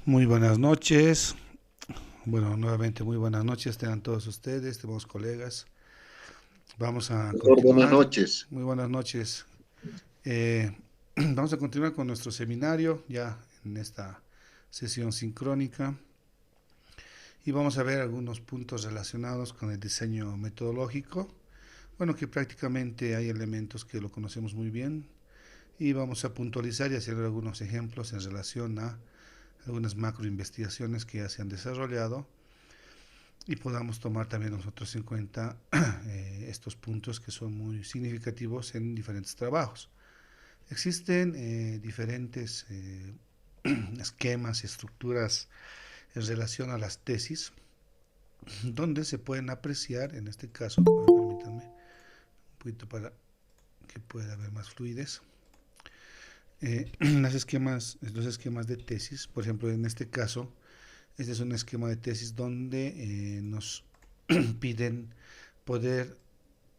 Muy buenas noches. Bueno, nuevamente muy buenas noches tengan todos ustedes, estimados colegas. Vamos a Doctor, buenas continuar. noches. Muy buenas noches. Eh, Vamos a continuar con nuestro seminario ya en esta sesión sincrónica y vamos a ver algunos puntos relacionados con el diseño metodológico. Bueno, que prácticamente hay elementos que lo conocemos muy bien y vamos a puntualizar y hacer algunos ejemplos en relación a algunas macro investigaciones que ya se han desarrollado y podamos tomar también nosotros en cuenta estos puntos que son muy significativos en diferentes trabajos. Existen diferentes esquemas y estructuras en relación a las tesis, donde se pueden apreciar, en este caso, permítanme un poquito para que pueda haber más fluidez, los esquemas de tesis. Por ejemplo, en este caso, este es un esquema de tesis donde nos piden poder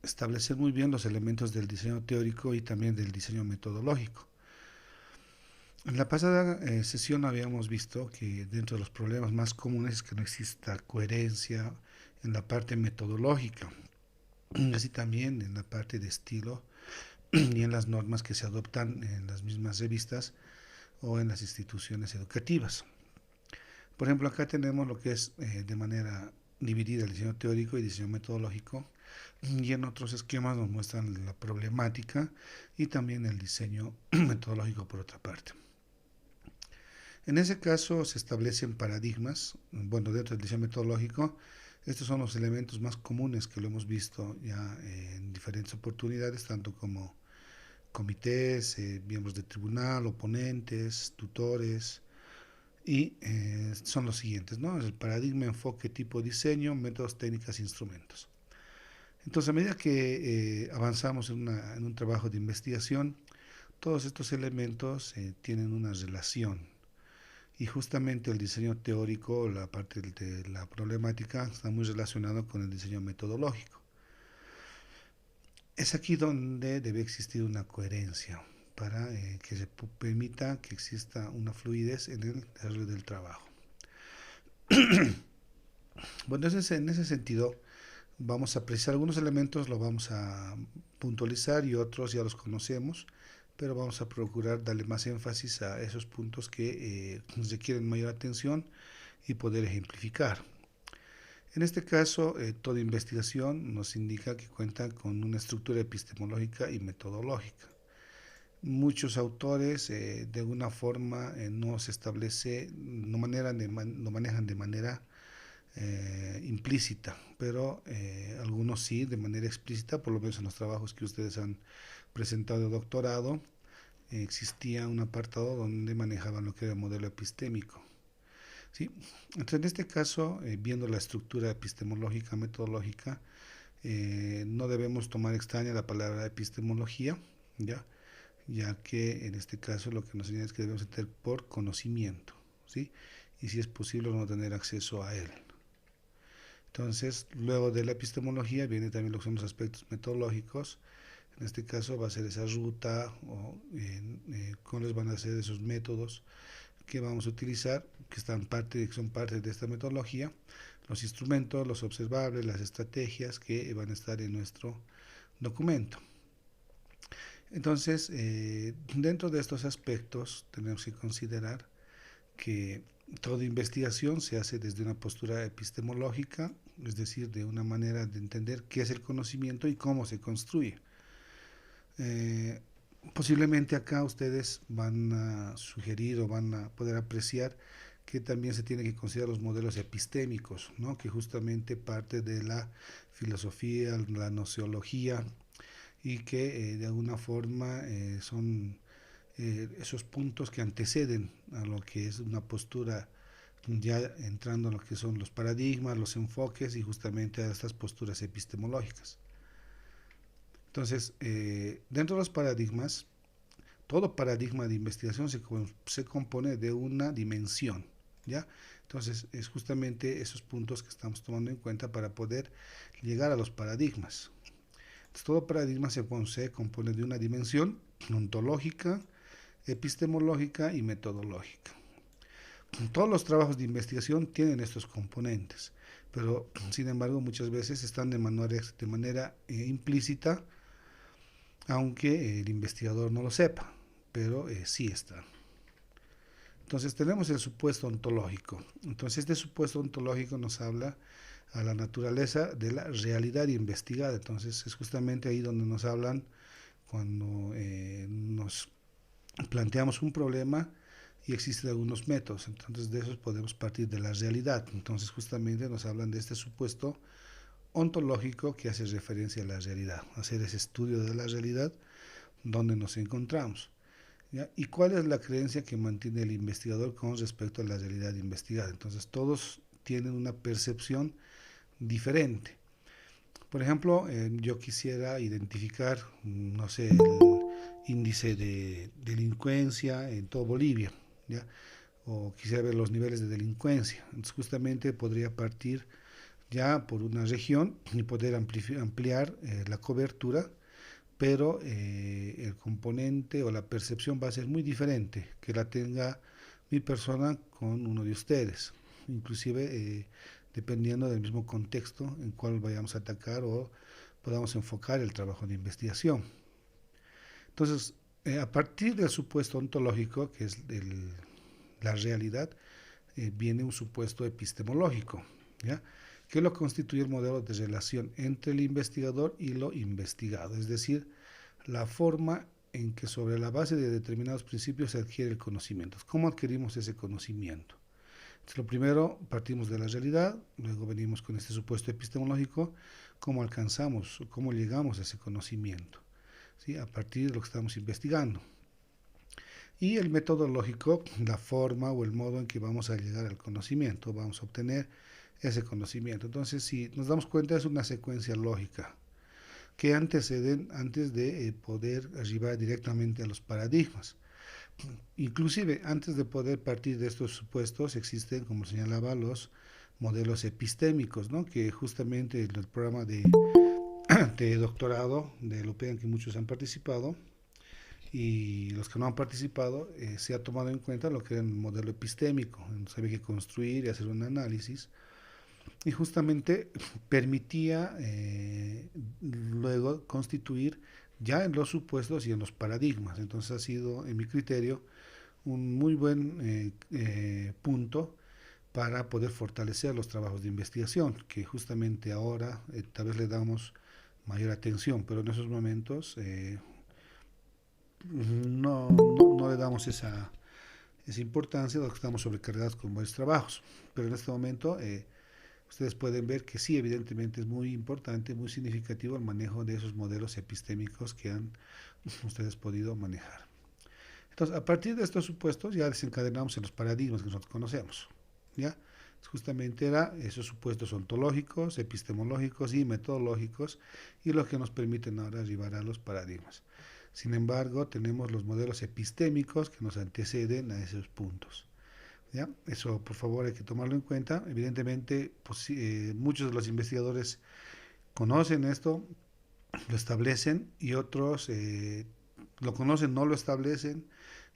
establecer muy bien los elementos del diseño teórico y también del diseño metodológico. En la pasada sesión habíamos visto que dentro de los problemas más comunes es que no exista coherencia en la parte metodológica, así también en la parte de estilo y en las normas que se adoptan en las mismas revistas o en las instituciones educativas. Por ejemplo, acá tenemos lo que es de manera dividida el diseño teórico y diseño metodológico, y en otros esquemas nos muestran la problemática y también el diseño metodológico por otra parte. En ese caso se establecen paradigmas, bueno, dentro del diseño metodológico, estos son los elementos más comunes que lo hemos visto ya en diferentes oportunidades, tanto como comités, miembros de tribunal, oponentes, tutores, y son los siguientes, ¿no? El paradigma, enfoque, tipo, diseño, métodos, técnicas, instrumentos. Entonces, a medida que avanzamos en un trabajo de investigación, todos estos elementos tienen una relación y justamente el diseño teórico, la parte de la problemática, está muy relacionado con el diseño metodológico. Es aquí donde debe existir una coherencia para que se permita que exista una fluidez en el desarrollo del trabajo. Bueno, en ese sentido, vamos a apreciar algunos elementos, los vamos a puntualizar y otros ya los conocemos, pero vamos a procurar darle más énfasis a esos puntos que requieren mayor atención y poder ejemplificar. En este caso, toda investigación nos indica que cuenta con una estructura epistemológica y metodológica. Muchos autores de alguna forma no se establece, no manejan de manera implícita, pero algunos sí de manera explícita, por lo menos en los trabajos que ustedes han presentado de doctorado, existía un apartado donde manejaban lo que era el modelo epistémico. ¿Sí? Entonces, en este caso, viendo la estructura epistemológica, metodológica, no debemos tomar extraña la palabra epistemología, ¿ya? Ya que en este caso lo que nos enseña es que debemos tener por conocimiento, ¿sí? Y si es posible no tener acceso a él. Entonces, luego de la epistemología viene también lo que son los aspectos metodológicos. En este caso va a ser esa ruta o cuáles van a ser esos métodos que vamos a utilizar, que son parte de esta metodología, los instrumentos, los observables, las estrategias que van a estar en nuestro documento. Entonces, dentro de estos aspectos tenemos que considerar que toda investigación se hace desde una postura epistemológica, es decir, de una manera de entender qué es el conocimiento y cómo se construye. Eh, Posiblemente acá ustedes van a sugerir o van a poder apreciar que también se tiene que considerar los modelos epistémicos, ¿no? Que justamente parte de la filosofía, la nociología, y que de alguna forma son esos puntos que anteceden a lo que es una postura, ya entrando en lo que son los paradigmas, los enfoques y justamente a estas posturas epistemológicas. Entonces, dentro de los paradigmas, todo paradigma de investigación se compone de una dimensión, ¿ya? Entonces, es justamente esos puntos que estamos tomando en cuenta para poder llegar a los paradigmas. Entonces, todo paradigma se compone de una dimensión ontológica, epistemológica y metodológica. todos los trabajos de investigación tienen estos componentes, pero sin embargo muchas veces están de manera implícita, aunque el investigador no lo sepa, pero sí está. Entonces tenemos el supuesto ontológico. Entonces este supuesto ontológico nos habla a la naturaleza de la realidad investigada. Entonces es justamente ahí donde nos hablan cuando nos planteamos un problema y existen algunos métodos. Entonces de esos podemos partir de la realidad. Entonces justamente nos hablan de este supuesto ontológico que hace referencia a la realidad, hacer ese estudio de la realidad donde nos encontramos. ¿Ya? ¿Y cuál es la creencia que mantiene el investigador con respecto a la realidad investigada? Entonces todos tienen una percepción diferente. Por ejemplo, yo quisiera identificar, no sé, el índice de delincuencia en todo Bolivia, ¿ya? O quisiera ver los niveles de delincuencia. Entonces justamente podría partir ya por una región y poder ampliar la cobertura, pero el componente o la percepción va a ser muy diferente que la tenga mi persona con uno de ustedes, inclusive dependiendo del mismo contexto en cual vayamos a atacar o podamos enfocar el trabajo de investigación. Entonces, a partir del supuesto ontológico, que es la realidad, viene un supuesto epistemológico, ¿ya? Que lo constituye el modelo de relación entre el investigador y lo investigado, es decir, la forma en que sobre la base de determinados principios se adquiere el conocimiento. ¿Cómo adquirimos ese conocimiento? Entonces, lo primero, partimos de la realidad, luego venimos con este supuesto epistemológico, cómo alcanzamos, cómo llegamos a ese conocimiento, ¿sí? A partir de lo que estamos investigando. Y el metodológico, la forma o el modo en que vamos a llegar al conocimiento, vamos a obtener ese conocimiento. Entonces, si nos damos cuenta, es una secuencia lógica que anteceden antes de poder arribar directamente a los paradigmas. Inclusive, antes de poder partir de estos supuestos, existen, como señalaba, los modelos epistémicos, ¿no? Que justamente en el programa de doctorado de la UPEA en que muchos han participado, y los que no han participado, se ha tomado en cuenta lo que era el modelo epistémico. Se había que construir y hacer un análisis, y justamente permitía luego constituir ya en los supuestos y en los paradigmas. Entonces ha sido, en mi criterio, un muy buen punto para poder fortalecer los trabajos de investigación, que justamente ahora tal vez le damos mayor atención, pero en esos momentos no le damos esa importancia, porque estamos sobrecargados con varios trabajos. Pero en este momento ustedes pueden ver que sí, evidentemente es muy importante, muy significativo el manejo de esos modelos epistémicos que han ustedes podido manejar. Entonces, a partir de estos supuestos ya desencadenamos en los paradigmas que nosotros conocemos, ¿ya? Justamente era esos supuestos ontológicos, epistemológicos y metodológicos, y los que nos permiten ahora arribar a los paradigmas. Sin embargo, tenemos los modelos epistémicos que nos anteceden a esos puntos, ¿ya? Eso, por favor, hay que tomarlo en cuenta. Evidentemente, pues, muchos de los investigadores conocen esto, lo establecen, y otros lo conocen, no lo establecen,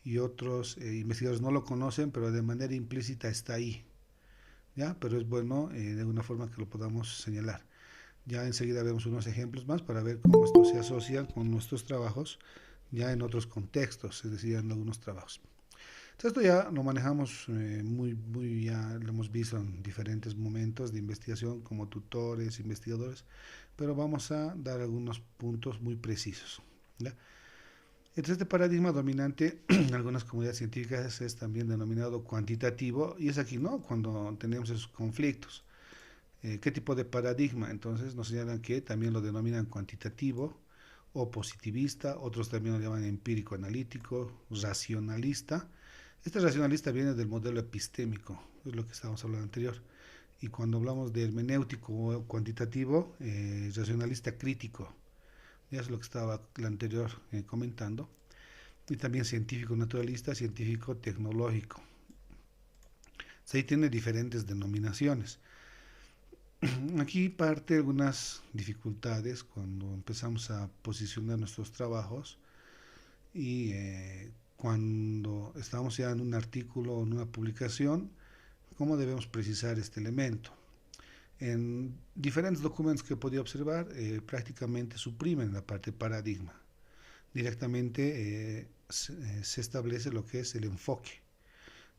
y otros investigadores no lo conocen, pero de manera implícita está ahí, ¿ya? Pero es bueno de alguna forma que lo podamos señalar. Ya enseguida vemos unos ejemplos más para ver cómo esto se asocia con nuestros trabajos ya en otros contextos, es decir, en algunos trabajos. Entonces esto ya lo manejamos ya lo hemos visto en diferentes momentos de investigación como tutores, investigadores, pero vamos a dar algunos puntos muy precisos, ¿ya? Entonces, este paradigma dominante en algunas comunidades científicas es también denominado cuantitativo, y es aquí, ¿no?, cuando tenemos esos conflictos. ¿Qué tipo de paradigma? Entonces nos señalan que también lo denominan cuantitativo o positivista, otros también lo llaman empírico analítico, racionalista. Este racionalista viene del modelo epistémico, es lo que estábamos hablando anterior. Y cuando hablamos de hermenéutico o cuantitativo, racionalista crítico, ya es lo que estaba el anterior comentando. Y también científico naturalista, científico tecnológico. Ahí tiene diferentes denominaciones. Aquí parte algunas dificultades cuando empezamos a posicionar nuestros trabajos y cuando estamos ya en un artículo o en una publicación, cómo debemos precisar este elemento. En diferentes documentos que he podido observar, prácticamente suprimen la parte paradigma. Directamente se establece lo que es el enfoque,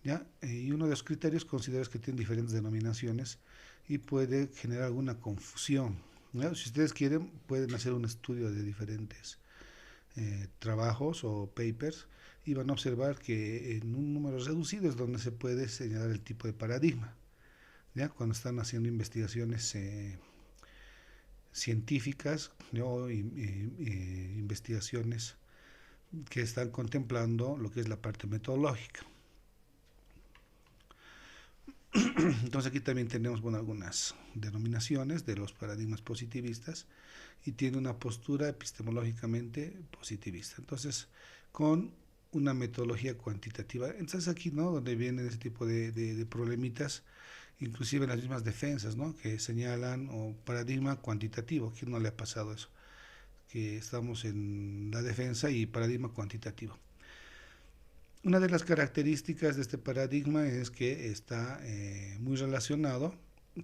¿ya? Y uno de los criterios considero que tienen diferentes denominaciones y puede generar alguna confusión, ¿ya? Si ustedes quieren, pueden hacer un estudio de diferentes trabajos o papers y van a observar que en un número reducido es donde se puede señalar el tipo de paradigma, ¿ya? Cuando están haciendo investigaciones científicas, ¿no? Investigaciones que están contemplando lo que es la parte metodológica. Entonces aquí también tenemos, bueno, algunas denominaciones de los paradigmas positivistas y tiene una postura epistemológicamente positivista. Entonces, con una metodología cuantitativa. Entonces aquí, ¿no? Donde vienen ese tipo de problemitas, inclusive en las mismas defensas, ¿no? Que señalan o paradigma cuantitativo. ¿Quién no le ha pasado eso? Que estamos en la defensa y paradigma cuantitativo. Una de las características de este paradigma es que está muy relacionado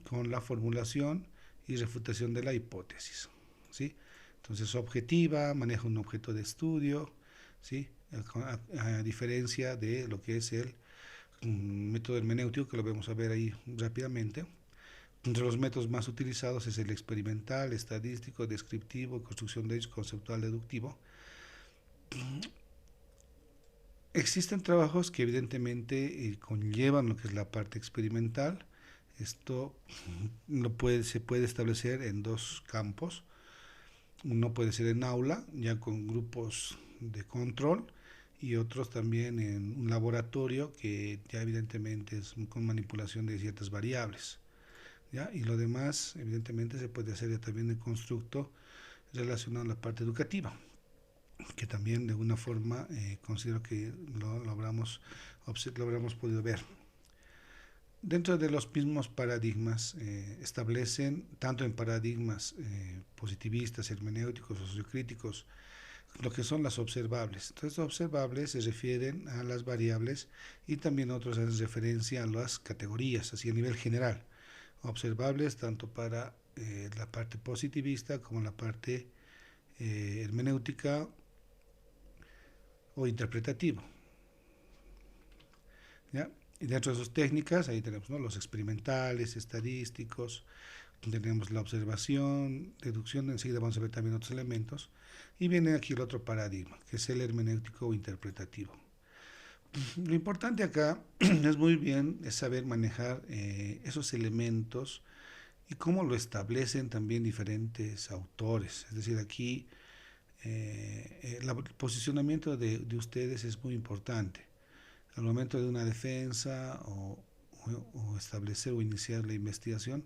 con la formulación y refutación de la hipótesis, ¿sí? Entonces, objetiva, maneja un objeto de estudio, ¿sí? A diferencia de lo que es el método hermenéutico, que lo vamos a ver ahí rápidamente. Entre los métodos más utilizados es el experimental, estadístico, descriptivo, construcción de hechos, conceptual, deductivo. Existen trabajos que evidentemente conllevan lo que es la parte experimental. Esto se puede establecer en dos campos. Uno puede ser en aula, ya con grupos de control, y otros también en un laboratorio que ya evidentemente es con manipulación de ciertas variables, ¿ya? Y lo demás evidentemente se puede hacer ya también en constructo relacionado a la parte educativa, que también de alguna forma considero que lo habremos podido ver. Dentro de los mismos paradigmas establecen, tanto en paradigmas positivistas, hermenéuticos o sociocríticos, lo que son las observables. Entonces, observables se refieren a las variables y también otros hacen referencia a las categorías, así a nivel general. Observables tanto para la parte positivista como la parte hermenéutica o interpretativo, ¿ya? Y dentro de sus técnicas, ahí tenemos, ¿no? Los experimentales, estadísticos, tenemos la observación, deducción, enseguida vamos a ver también otros elementos, y viene aquí el otro paradigma, que es el hermenéutico o interpretativo. Lo importante acá es muy bien es saber manejar esos elementos y cómo lo establecen también diferentes autores. Es decir, aquí el posicionamiento de ustedes es muy importante. Al momento de una defensa o establecer o iniciar la investigación,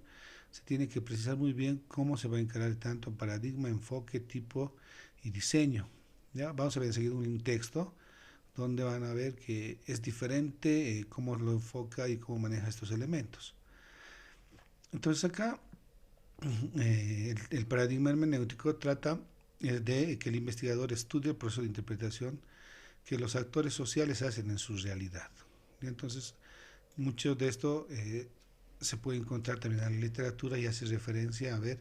se tiene que precisar muy bien cómo se va a encarar tanto paradigma, enfoque, tipo y diseño. ¿Ya? Vamos a ver enseguida un texto donde van a ver que es diferente cómo lo enfoca y cómo maneja estos elementos. Entonces acá el paradigma hermenéutico trata de que el investigador estudie el proceso de interpretación que los actores sociales hacen en su realidad. Y entonces, mucho de esto se puede encontrar también en la literatura y hace referencia a ver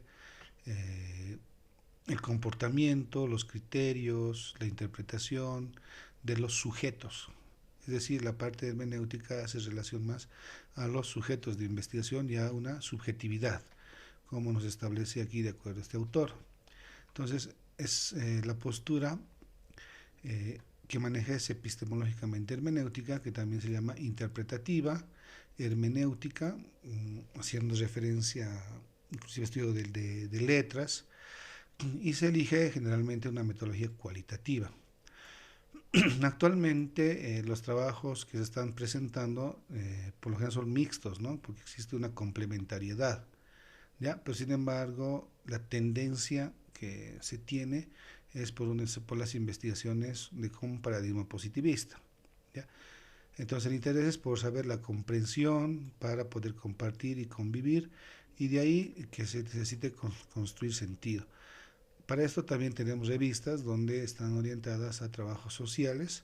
el comportamiento, los criterios, la interpretación de los sujetos. Es decir, la parte hermenéutica hace relación más a los sujetos de investigación y a una subjetividad, como nos establece aquí de acuerdo a este autor. Entonces, es la postura que maneja es epistemológicamente hermenéutica, que también se llama interpretativa, hermenéutica, haciendo referencia inclusive estudio de letras, y se elige generalmente una metodología cualitativa. Actualmente los trabajos que se están presentando por lo general son mixtos, ¿no? Porque existe una complementariedad, ¿ya? Pero sin embargo la tendencia que se tiene es por las investigaciones de un paradigma positivista, ¿ya? Entonces el interés es por saber la comprensión para poder compartir y convivir, y de ahí que se necesite construir sentido. Para esto también tenemos revistas donde están orientadas a trabajos sociales,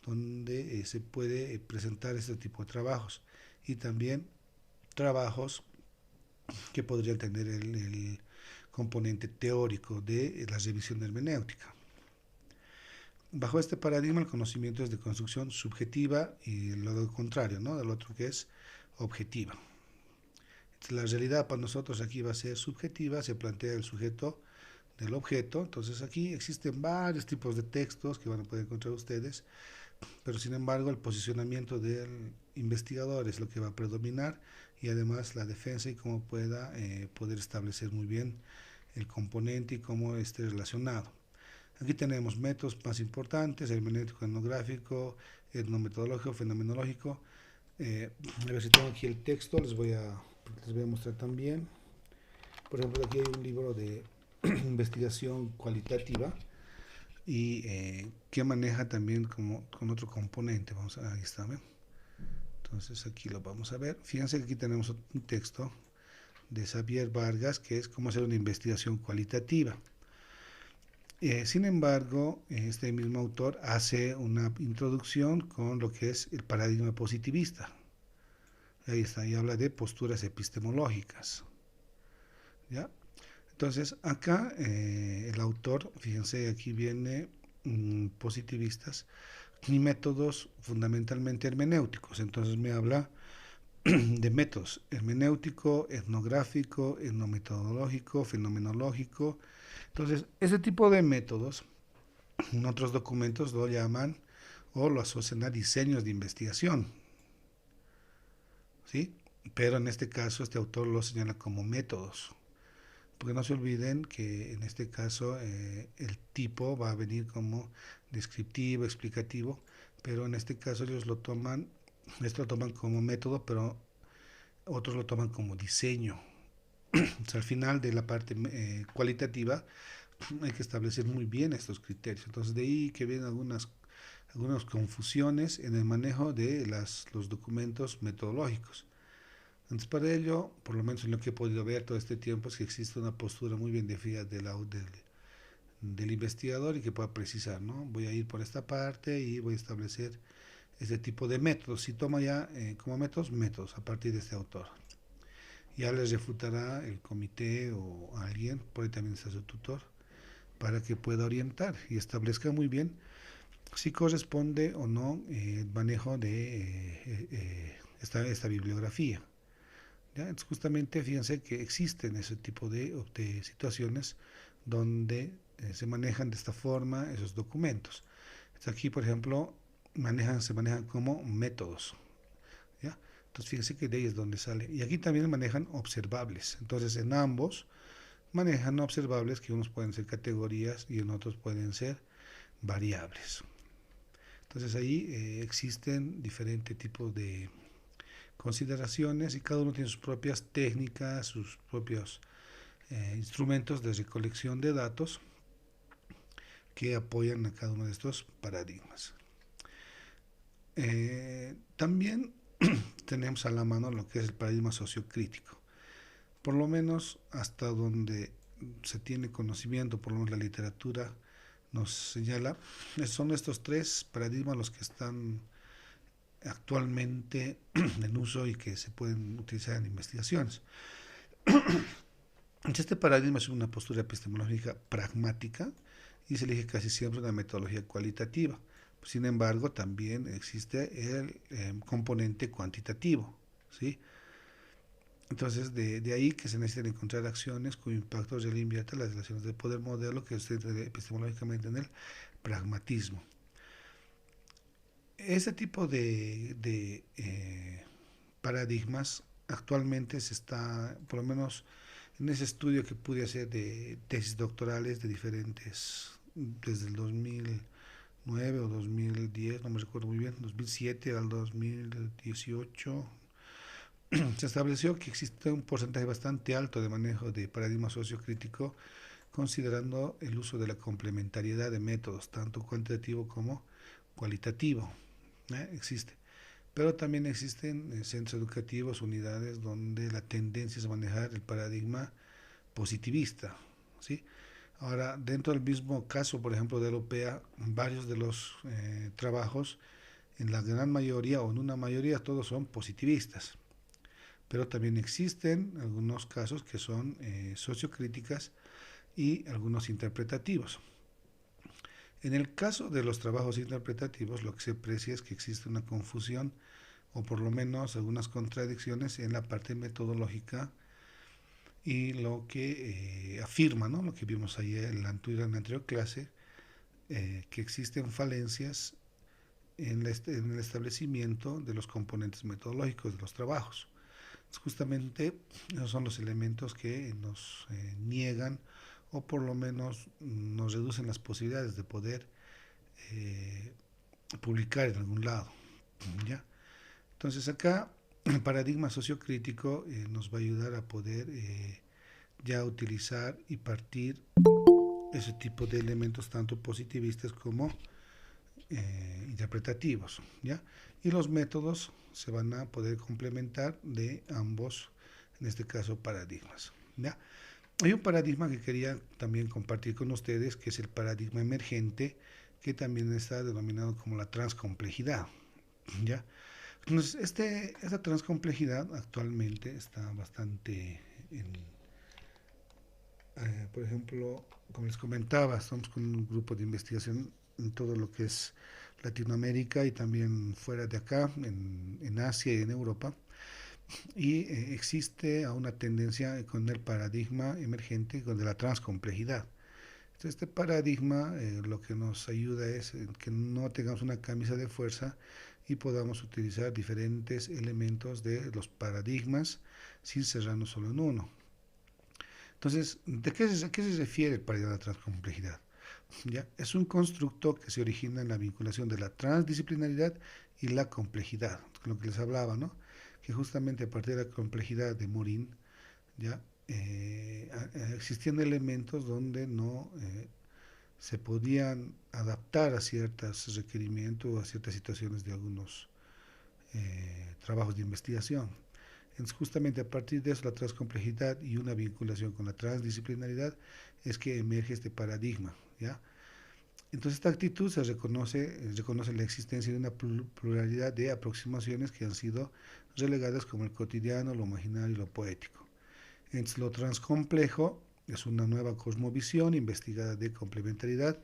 donde se puede presentar este tipo de trabajos, y también trabajos que podrían tener el componente teórico de la revisión hermenéutica. Bajo este paradigma, el conocimiento es de construcción subjetiva y lo contrario, ¿no?, del otro, que es objetiva. Entonces, la realidad para nosotros aquí va a ser subjetiva, se plantea el sujeto del objeto. Entonces aquí existen varios tipos de textos que van a poder encontrar ustedes, pero sin embargo el posicionamiento del investigador es lo que va a predominar, y además la defensa y cómo pueda poder establecer muy bien el componente y cómo esté relacionado. Aquí tenemos métodos más importantes: hermenéutico, etnográfico, etnometodológico, fenomenológico. A ver si tengo aquí el texto, les voy a mostrar también. Por ejemplo, aquí hay un libro de investigación cualitativa, y que maneja también con otro componente. Vamos a, ahí está, ¿ven? Entonces aquí lo vamos a ver. Fíjense que aquí tenemos un texto de Xavier Vargas, que es cómo hacer una investigación cualitativa. Sin embargo, este mismo autor hace una introducción con lo que es el paradigma positivista. Ahí está, y habla de posturas epistemológicas, ¿ya? Entonces, acá el autor, fíjense, aquí viene positivistas y métodos fundamentalmente hermenéuticos. Entonces me habla de métodos hermenéutico, etnográfico, etnometodológico, fenomenológico. Entonces, ese tipo de métodos en otros documentos lo llaman o lo asocian a diseños de investigación, ¿sí? Pero en este caso este autor lo señala como métodos, porque no se olviden que en este caso el tipo va a venir como descriptivo, explicativo, pero en este caso ellos lo toman, esto lo toman como método, pero otros lo toman como diseño. O sea, al final de la parte cualitativa hay que establecer muy bien estos criterios. Entonces de ahí que vienen algunas confusiones en el manejo de los documentos metodológicos. Entonces, para ello, por lo menos en lo que he podido ver todo este tiempo, es que existe una postura muy bien definida del investigador, y que pueda precisar, ¿no? Voy a ir por esta parte y voy a establecer este tipo de métodos. Si toma ya como métodos a partir de este autor. Ya les refutará el comité o alguien, por ahí también está su tutor, para que pueda orientar y establezca muy bien si corresponde o no el manejo de esta bibliografía. ¿Ya? Entonces, justamente fíjense que existen ese tipo de situaciones donde se manejan de esta forma esos documentos. Entonces, aquí, por ejemplo, se manejan como métodos, ¿ya? Entonces, fíjense que de ahí es donde sale. Y aquí también manejan observables. Entonces, en ambos manejan observables, que unos pueden ser categorías y en otros pueden ser variables. Entonces, ahí existen diferentes tipos de consideraciones, y cada uno tiene sus propias técnicas, sus propios instrumentos de recolección de datos que apoyan a cada uno de estos paradigmas. También tenemos a la mano lo que es el paradigma sociocrítico. Por lo menos hasta donde se tiene conocimiento, por lo menos la literatura nos señala, son estos tres paradigmas los que están actualmente en uso y que se pueden utilizar en investigaciones. Este paradigma es una postura epistemológica pragmática y se elige casi siempre una metodología cualitativa. Sin embargo, también existe el componente cuantitativo, ¿sí? Entonces, de ahí que se necesitan encontrar acciones cuyo impacto real invierte las relaciones de poder modelo, que se epistemológicamente en el pragmatismo. Ese tipo de paradigmas actualmente se está, por lo menos en ese estudio que pude hacer de tesis doctorales de diferentes, desde el 2009 o 2010, no me recuerdo muy bien, 2007 al 2018, se estableció que existe un porcentaje bastante alto de manejo de paradigma sociocrítico, considerando el uso de la complementariedad de métodos, tanto cuantitativo como cualitativo. Existe. Pero también existen centros educativos, unidades donde la tendencia es manejar el paradigma positivista, ¿sí? Ahora, dentro del mismo caso, por ejemplo, de la OPEA, varios de los trabajos en la gran mayoría o en una mayoría todos son positivistas, pero también existen algunos casos que son sociocríticas y algunos interpretativos. En el caso de los trabajos interpretativos, lo que se aprecia es que existe una confusión o por lo menos algunas contradicciones en la parte metodológica y lo que afirma, ¿no? Lo que vimos ayer en la anterior clase, que existen falencias en el establecimiento de los componentes metodológicos de los trabajos. Justamente esos son los elementos que nos niegan o por lo menos nos reducen las posibilidades de poder eh, publicar en algún lado. ¿Ya? Entonces acá el paradigma sociocrítico nos va a ayudar a poder ya utilizar y partir ese tipo de elementos tanto positivistas como interpretativos, ¿ya? Y los métodos se van a poder complementar de ambos, en este caso, paradigmas, ¿ya? Hay un paradigma que quería también compartir con ustedes, que es el paradigma emergente, que también está denominado como la transcomplejidad, ¿ya? Entonces, esta transcomplejidad actualmente está bastante por ejemplo, como les comentaba, estamos con un grupo de investigación en todo lo que es Latinoamérica y también fuera de acá, en Asia y en Europa, y existe una tendencia con el paradigma emergente de la transcomplejidad. Entonces, este paradigma lo que nos ayuda es que no tengamos una camisa de fuerza y podamos utilizar diferentes elementos de los paradigmas sin cerrarnos solo en uno. Entonces, ¿a qué se refiere el paradigma de la transcomplejidad? ¿Ya? Es un constructo que se origina en la vinculación de la transdisciplinaridad y la complejidad, lo que les hablaba, ¿no? Que justamente a partir de la complejidad de Morin, ¿ya? Existían elementos donde no se podían adaptar a ciertos requerimientos o a ciertas situaciones de algunos trabajos de investigación. Entonces, justamente a partir de eso, la transcomplejidad y una vinculación con la transdisciplinaridad es que emerge este paradigma, ¿ya? Entonces, esta actitud reconoce la existencia de una pluralidad de aproximaciones que han sido relegadas como el cotidiano, lo imaginario y lo poético. Entonces, lo transcomplejo es una nueva cosmovisión investigada de complementariedad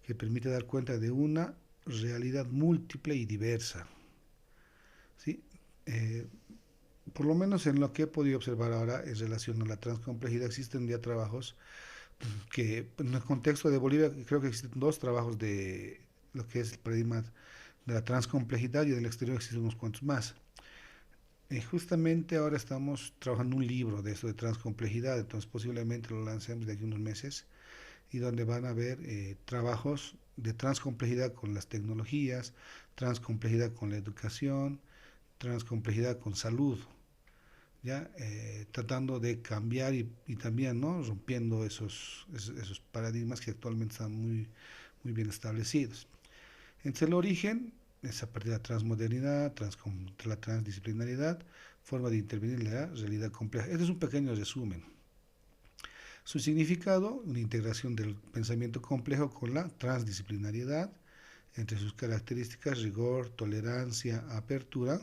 que permite dar cuenta de una realidad múltiple y diversa, ¿sí? Por lo menos en lo que he podido observar ahora en relación a la transcomplejidad, existen ya trabajos que en el contexto de Bolivia creo que existen dos trabajos de lo que es el paradigma de la transcomplejidad y del exterior existen unos cuantos más. Justamente ahora estamos trabajando un libro de eso de transcomplejidad, entonces posiblemente lo lancemos de aquí a unos meses y donde van a haber trabajos de transcomplejidad con las tecnologías, transcomplejidad con la educación, transcomplejidad con salud, ya tratando de cambiar y también no rompiendo esos paradigmas que actualmente están muy bien establecidos. Entonces el origen es a partir de la transmodernidad, la transdisciplinaridad, forma de intervenir en la realidad compleja. Este es un pequeño resumen. Su significado, una integración del pensamiento complejo con la transdisciplinariedad, entre sus características rigor, tolerancia, apertura,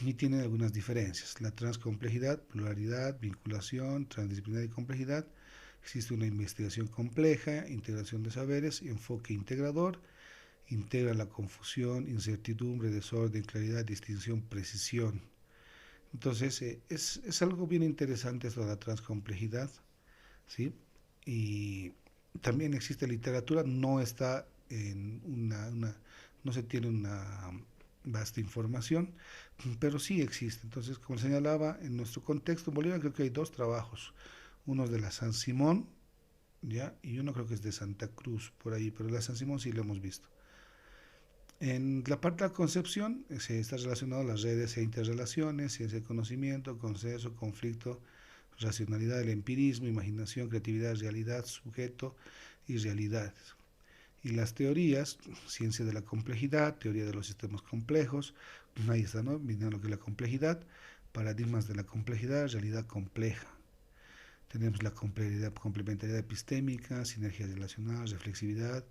y tienen algunas diferencias. La transcomplejidad, pluralidad, vinculación, transdisciplinaria y complejidad. Existe una investigación compleja, integración de saberes, enfoque integrador, integra la confusión, incertidumbre, desorden, claridad, distinción, precisión. Entonces, es algo bien interesante esto de la transcomplejidad, ¿sí? Y también existe literatura, no está en no se tiene una vasta información, pero sí existe. Entonces, como señalaba, en nuestro contexto en Bolivia creo que hay dos trabajos, uno es de la San Simón, ¿ya? Y uno creo que es de Santa Cruz, por ahí, pero la San Simón sí lo hemos visto. En la parte de la concepción se está relacionado a las redes e interrelaciones, ciencia del conocimiento, consenso, conflicto, racionalidad, el empirismo, imaginación, creatividad, realidad, sujeto y realidades. Y las teorías, ciencia de la complejidad, teoría de los sistemas complejos, ahí está, ¿no? Viene lo que es la complejidad, paradigmas de la complejidad, realidad compleja. Tenemos la complementariedad epistémica, sinergia relacional, reflexividad,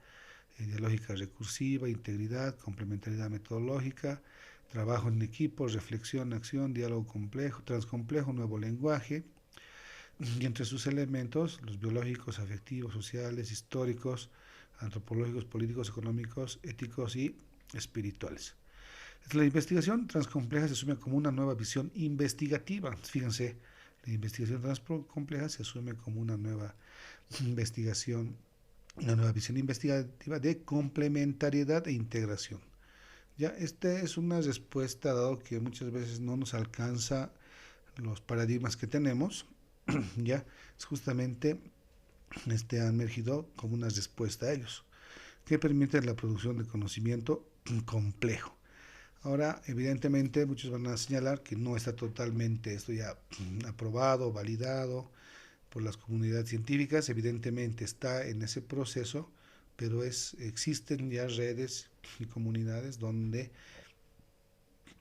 dialógica recursiva, integridad, complementariedad metodológica, trabajo en equipo, reflexión, acción, diálogo complejo, transcomplejo, nuevo lenguaje, y entre sus elementos, los biológicos, afectivos, sociales, históricos, antropológicos, políticos, económicos, éticos y espirituales. La investigación transcompleja se asume como una nueva visión investigativa. Fíjense, la investigación transcompleja se asume como una nueva investigación, una nueva visión investigativa de complementariedad e integración. Ya, esta es una respuesta, dado que muchas veces no nos alcanza los paradigmas que tenemos, ya, es justamente han emergido como una respuesta a ellos, que permiten la producción de conocimiento complejo. Ahora, evidentemente, muchos van a señalar que no está totalmente esto ya aprobado, validado por las comunidades científicas. Evidentemente está en ese proceso, pero existen ya redes y comunidades donde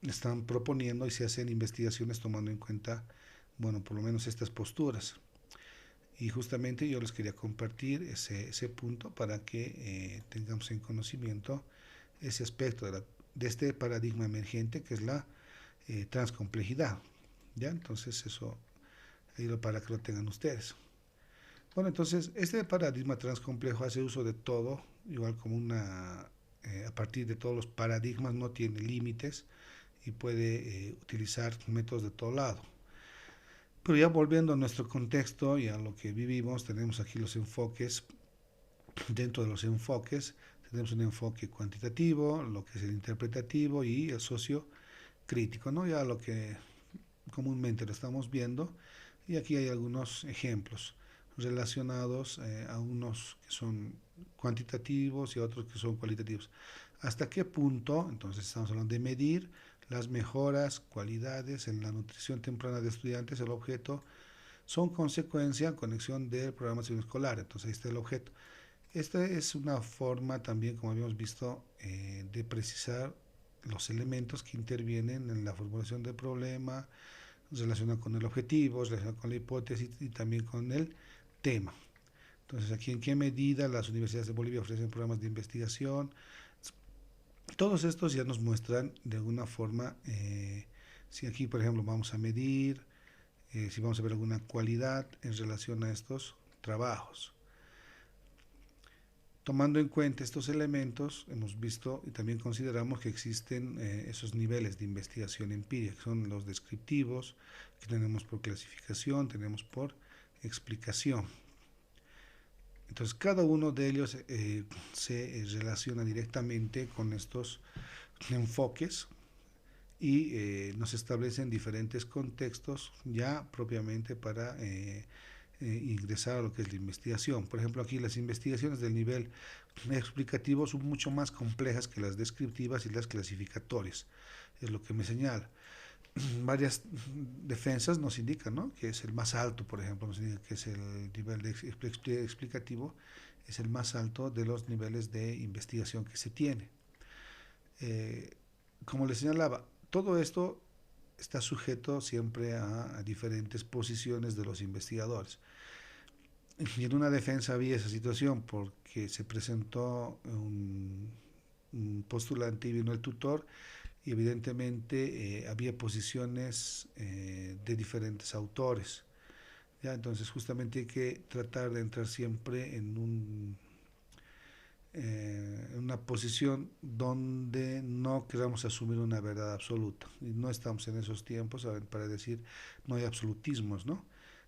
están proponiendo y se hacen investigaciones tomando en cuenta, bueno, por lo menos estas posturas. Y justamente yo les quería compartir ese punto para que tengamos en conocimiento ese aspecto de este paradigma emergente que es la transcomplejidad. ¿Ya? Entonces eso, para que lo tengan ustedes. Bueno, entonces este paradigma transcomplejo hace uso de todo, igual como a partir de todos los paradigmas, no tiene límites y puede utilizar métodos de todo lado. Pero ya volviendo a nuestro contexto y a lo que vivimos, tenemos aquí los enfoques. Dentro de los enfoques tenemos un enfoque cuantitativo, lo que es el interpretativo y el sociocrítico, ¿no? Ya lo que comúnmente lo estamos viendo. Y aquí hay algunos ejemplos relacionados a unos que son cuantitativos y a otros que son cualitativos. ¿Hasta qué punto? Entonces estamos hablando de medir las mejoras, cualidades en la nutrición temprana de estudiantes. El objeto son consecuencia, conexión del programación escolar. Entonces ahí está el objeto. Esta es una forma también, como habíamos visto, de precisar los elementos que intervienen en la formulación del problema, relacionado con el objetivo, relacionado con la hipótesis y también con el tema. Entonces, aquí en qué medida las universidades de Bolivia ofrecen programas de investigación. Todos estos ya nos muestran de alguna forma, si aquí, por ejemplo, vamos a medir, si vamos a ver alguna cualidad en relación a estos trabajos. Tomando en cuenta estos elementos, hemos visto y también consideramos que existen esos niveles de investigación empírica, que son los descriptivos, que tenemos por clasificación, tenemos por explicación. Entonces, cada uno de ellos se relaciona directamente con estos enfoques y nos establecen diferentes contextos ya propiamente para ingresar a lo que es la investigación. Por ejemplo, aquí las investigaciones del nivel explicativo son mucho más complejas que las descriptivas y las clasificatorias, es lo que me señala. Varias defensas nos indican, ¿no?, que es el más alto, por ejemplo, nos indica que es el nivel de explicativo, es el más alto de los niveles de investigación que se tiene. Como les señalaba, todo esto está sujeto siempre a diferentes posiciones de los investigadores. Y en una defensa había esa situación porque se presentó un postulante y vino el tutor y evidentemente había posiciones de diferentes autores. ¿Ya? Entonces justamente hay que tratar de entrar siempre en una posición donde no queramos asumir una verdad absoluta. Y no estamos en esos tiempos para decir no hay absolutismos, ¿no?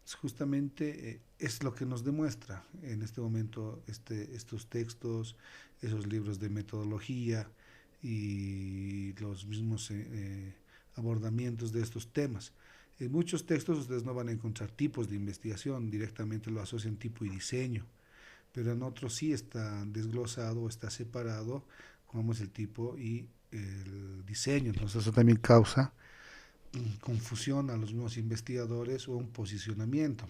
Es justamente es lo que nos demuestra en este momento estos textos, esos libros de metodología y los mismos abordamientos de estos temas. En muchos textos ustedes no van a encontrar tipos de investigación, directamente lo asocian tipo y diseño, pero en otros sí está desglosado, está separado, como es el tipo y el diseño. Entonces eso también causa confusión a los nuevos investigadores o un posicionamiento.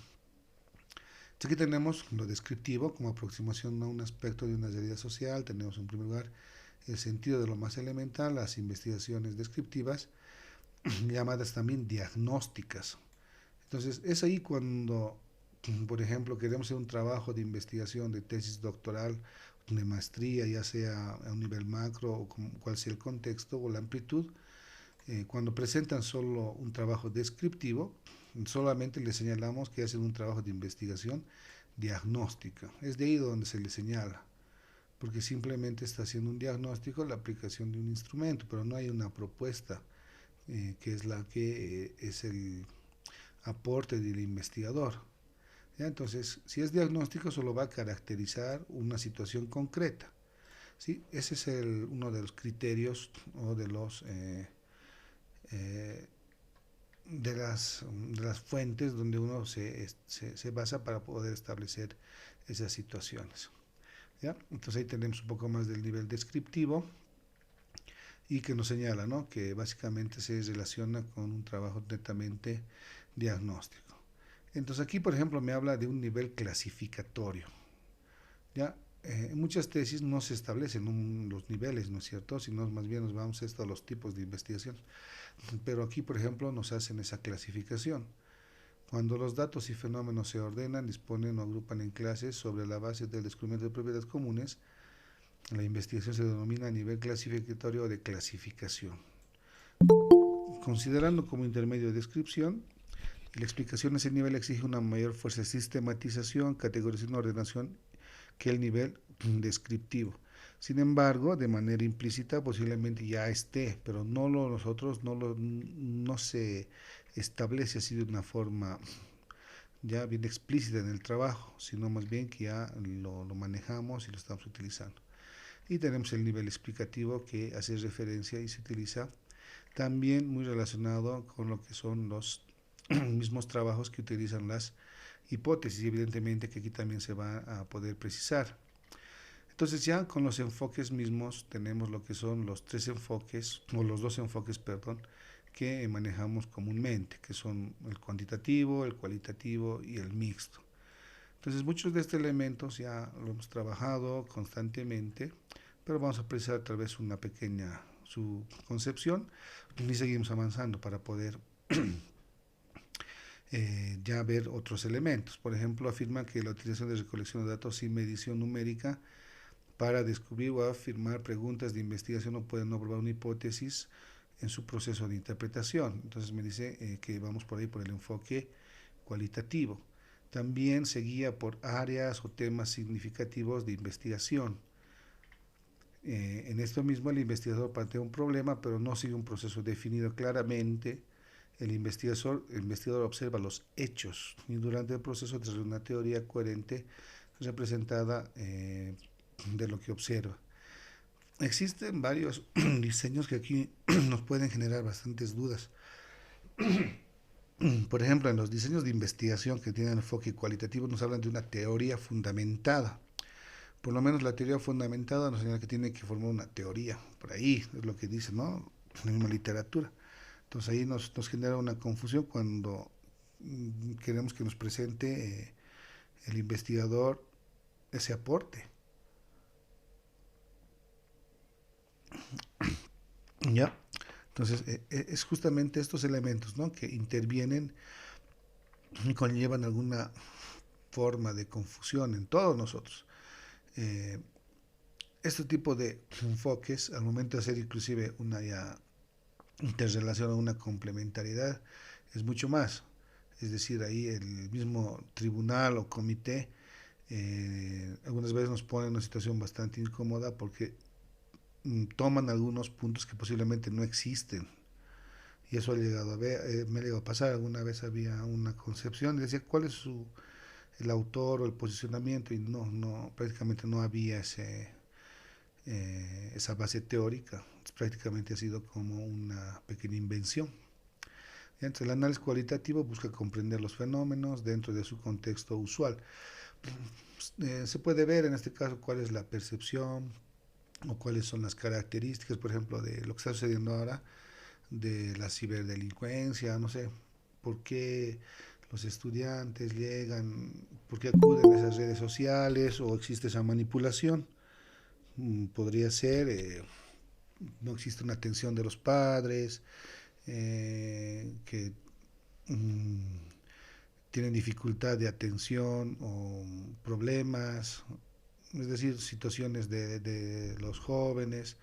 Entonces aquí tenemos lo descriptivo como aproximación a un aspecto de una realidad social. Tenemos en primer lugar el sentido de lo más elemental, las investigaciones descriptivas, llamadas también diagnósticas. Entonces es ahí cuando, por ejemplo, queremos hacer un trabajo de investigación, de tesis doctoral, de maestría, ya sea a un nivel macro o cual sea el contexto o la amplitud, cuando presentan solo un trabajo descriptivo, solamente les señalamos que hacen un trabajo de investigación diagnóstica. Es de ahí donde se les señala, porque simplemente está haciendo un diagnóstico, la aplicación de un instrumento, pero no hay una propuesta que es la que es el aporte del investigador. ¿Ya? Entonces, si es diagnóstico, solo va a caracterizar una situación concreta. ¿Sí? Ese es uno de los criterios o eh, de las fuentes donde uno se basa para poder establecer esas situaciones. ¿Ya? Entonces ahí tenemos un poco más del nivel descriptivo y que nos señala, ¿no?, que básicamente se relaciona con un trabajo netamente diagnóstico. Entonces aquí, por ejemplo, me habla de un nivel clasificatorio. ¿Ya? En muchas tesis no se establecen los niveles, ¿no es cierto?, sino más bien nos vamos a los tipos de investigación. Pero aquí, por ejemplo, nos hacen esa clasificación. Cuando los datos y fenómenos se ordenan, disponen o agrupan en clases sobre la base del descubrimiento de propiedades comunes, la investigación se denomina a nivel clasificatorio o de clasificación. Considerando como intermedio de descripción, la explicación a ese nivel exige una mayor fuerza de sistematización, categorización y ordenación que el nivel descriptivo. Sin embargo, de manera implícita posiblemente ya esté, pero nosotros no se establece así de una forma ya bien explícita en el trabajo, sino más bien que ya lo manejamos y lo estamos utilizando. Y tenemos el nivel explicativo que hace referencia y se utiliza también muy relacionado con lo que son los mismos trabajos que utilizan las hipótesis, y evidentemente que aquí también se va a poder precisar. Entonces ya con los enfoques mismos tenemos lo que son los tres enfoques, o los dos enfoques, perdón, que manejamos comúnmente, que son el cuantitativo, el cualitativo y el mixto. Entonces muchos de estos elementos ya lo hemos trabajado constantemente, pero vamos a precisar tal vez una pequeña su concepción y seguimos avanzando para poder ya ver otros elementos. Por ejemplo, afirma que la utilización de recolección de datos sin medición numérica para descubrir o afirmar preguntas de investigación no puede no probar una hipótesis en su proceso de interpretación. Entonces me dice que vamos por ahí por el enfoque cualitativo. También se guía por áreas o temas significativos de investigación. En esto mismo el investigador plantea un problema, pero no sigue un proceso definido claramente. El investigador observa los hechos y durante el proceso desarrolla una teoría coherente representada de lo que observa. Existen varios diseños que aquí nos pueden generar bastantes dudas. Por ejemplo, en los diseños de investigación que tienen enfoque cualitativo nos hablan de una teoría fundamentada. Por lo menos la teoría fundamentada nos señala que tiene que formar una teoría. Por ahí es lo que dice, ¿no?, la misma literatura. Entonces ahí nos genera una confusión cuando queremos que nos presente el investigador ese aporte. ¿Ya? Entonces es justamente estos elementos, ¿no?, que intervienen y conllevan alguna forma de confusión en todos nosotros. Eh, este tipo de enfoques, al momento de hacer inclusive una ya interrelación o una complementariedad, es mucho más. Es decir, ahí el mismo tribunal o comité algunas veces nos pone en una situación bastante incómoda porque toman algunos puntos que posiblemente no existen. Y eso ha llegado a ver, me ha llegado a pasar. Alguna vez había una concepción y decía cuál es el autor o el posicionamiento, y prácticamente no había esa base teórica. Prácticamente ha sido como una pequeña invención. Entonces, el análisis cualitativo busca comprender los fenómenos dentro de su contexto usual. Se puede ver en este caso cuál es la percepción o cuáles son las características, por ejemplo, de lo que está sucediendo ahora, de la ciberdelincuencia, no sé, por qué los estudiantes llegan, por qué acuden a esas redes sociales o existe esa manipulación. Podría ser, no existe una atención de los padres, que tienen dificultad de atención o problemas es decir, situaciones de los jóvenes.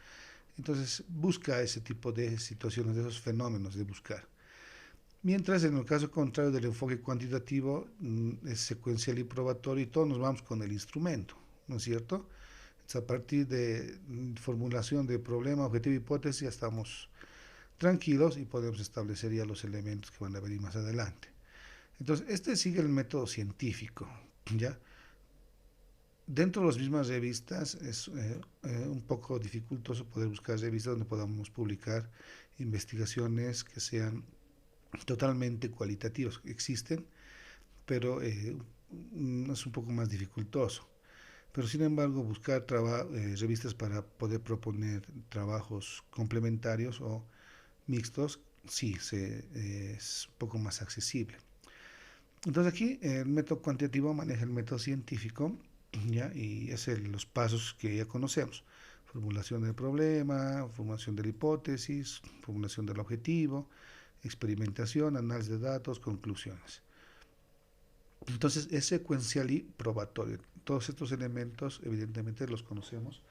Entonces busca ese tipo de situaciones, de esos fenómenos de buscar. Mientras en el caso contrario del enfoque cuantitativo es secuencial y probatorio y todos nos vamos con el instrumento, ¿no es cierto? Entonces, a partir de formulación de problema, objetivo, hipótesis, ya estamos tranquilos y podemos establecer ya los elementos que van a venir más adelante. Entonces, este sigue el método científico, ¿ya? Dentro de las mismas revistas es un poco dificultoso poder buscar revistas donde podamos publicar investigaciones que sean totalmente cualitativas. Existen, pero es un poco más dificultoso. Pero sin embargo, buscar revistas para poder proponer trabajos complementarios o mixtos, sí, es un poco más accesible. Entonces aquí el método cuantitativo maneja el método científico, ¿ya? Y es los pasos que ya conocemos. Formulación del problema, formulación de la hipótesis, formulación del objetivo, experimentación, análisis de datos, conclusiones. Entonces es secuencial y probatorio. Todos estos elementos evidentemente los conocemos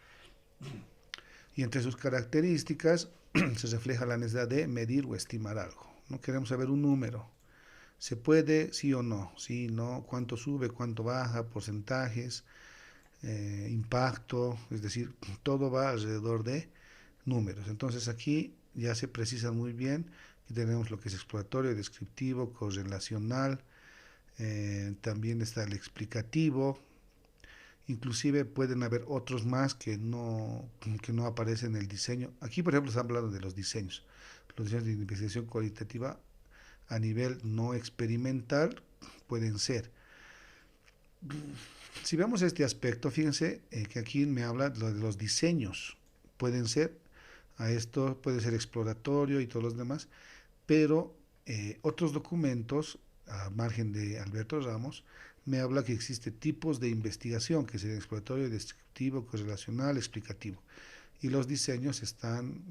y entre sus características se refleja la necesidad de medir o estimar algo. No queremos saber un número. ¿Se puede? Sí o no. Sí, no. ¿Cuánto sube? ¿Cuánto baja? Porcentajes, impacto. Es decir, todo va alrededor de números. Entonces aquí ya se precisa muy bien que tenemos lo que es exploratorio, descriptivo, correlacional. También está el explicativo. Inclusive pueden haber otros más que no aparecen en el diseño. Aquí, por ejemplo, se han hablado de los diseños de investigación cualitativa a nivel no experimental pueden ser. Si vemos este aspecto, fíjense que aquí me habla de los diseños. Pueden ser, a esto puede ser exploratorio y todos los demás, pero otros documentos, a margen de Alberto Ramos, me habla que existe tipos de investigación, que sería exploratorio, descriptivo, correlacional, explicativo. Y los diseños están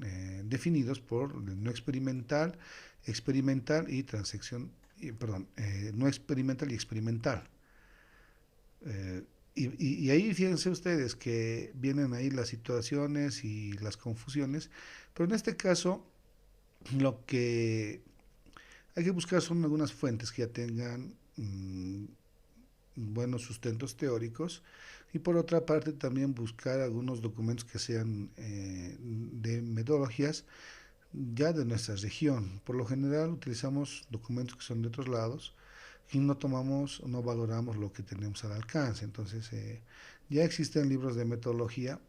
definidos por no experimental, experimental y transacción, no experimental y experimental. Y ahí fíjense ustedes que vienen ahí las situaciones y las confusiones, pero en este caso lo que hay que buscar son algunas fuentes que ya tengan buenos sustentos teóricos y por otra parte también buscar algunos documentos que sean de metodologías ya de nuestra región. Por lo general utilizamos documentos que son de otros lados y no tomamos, no valoramos lo que tenemos al alcance. Entonces ya existen libros de metodología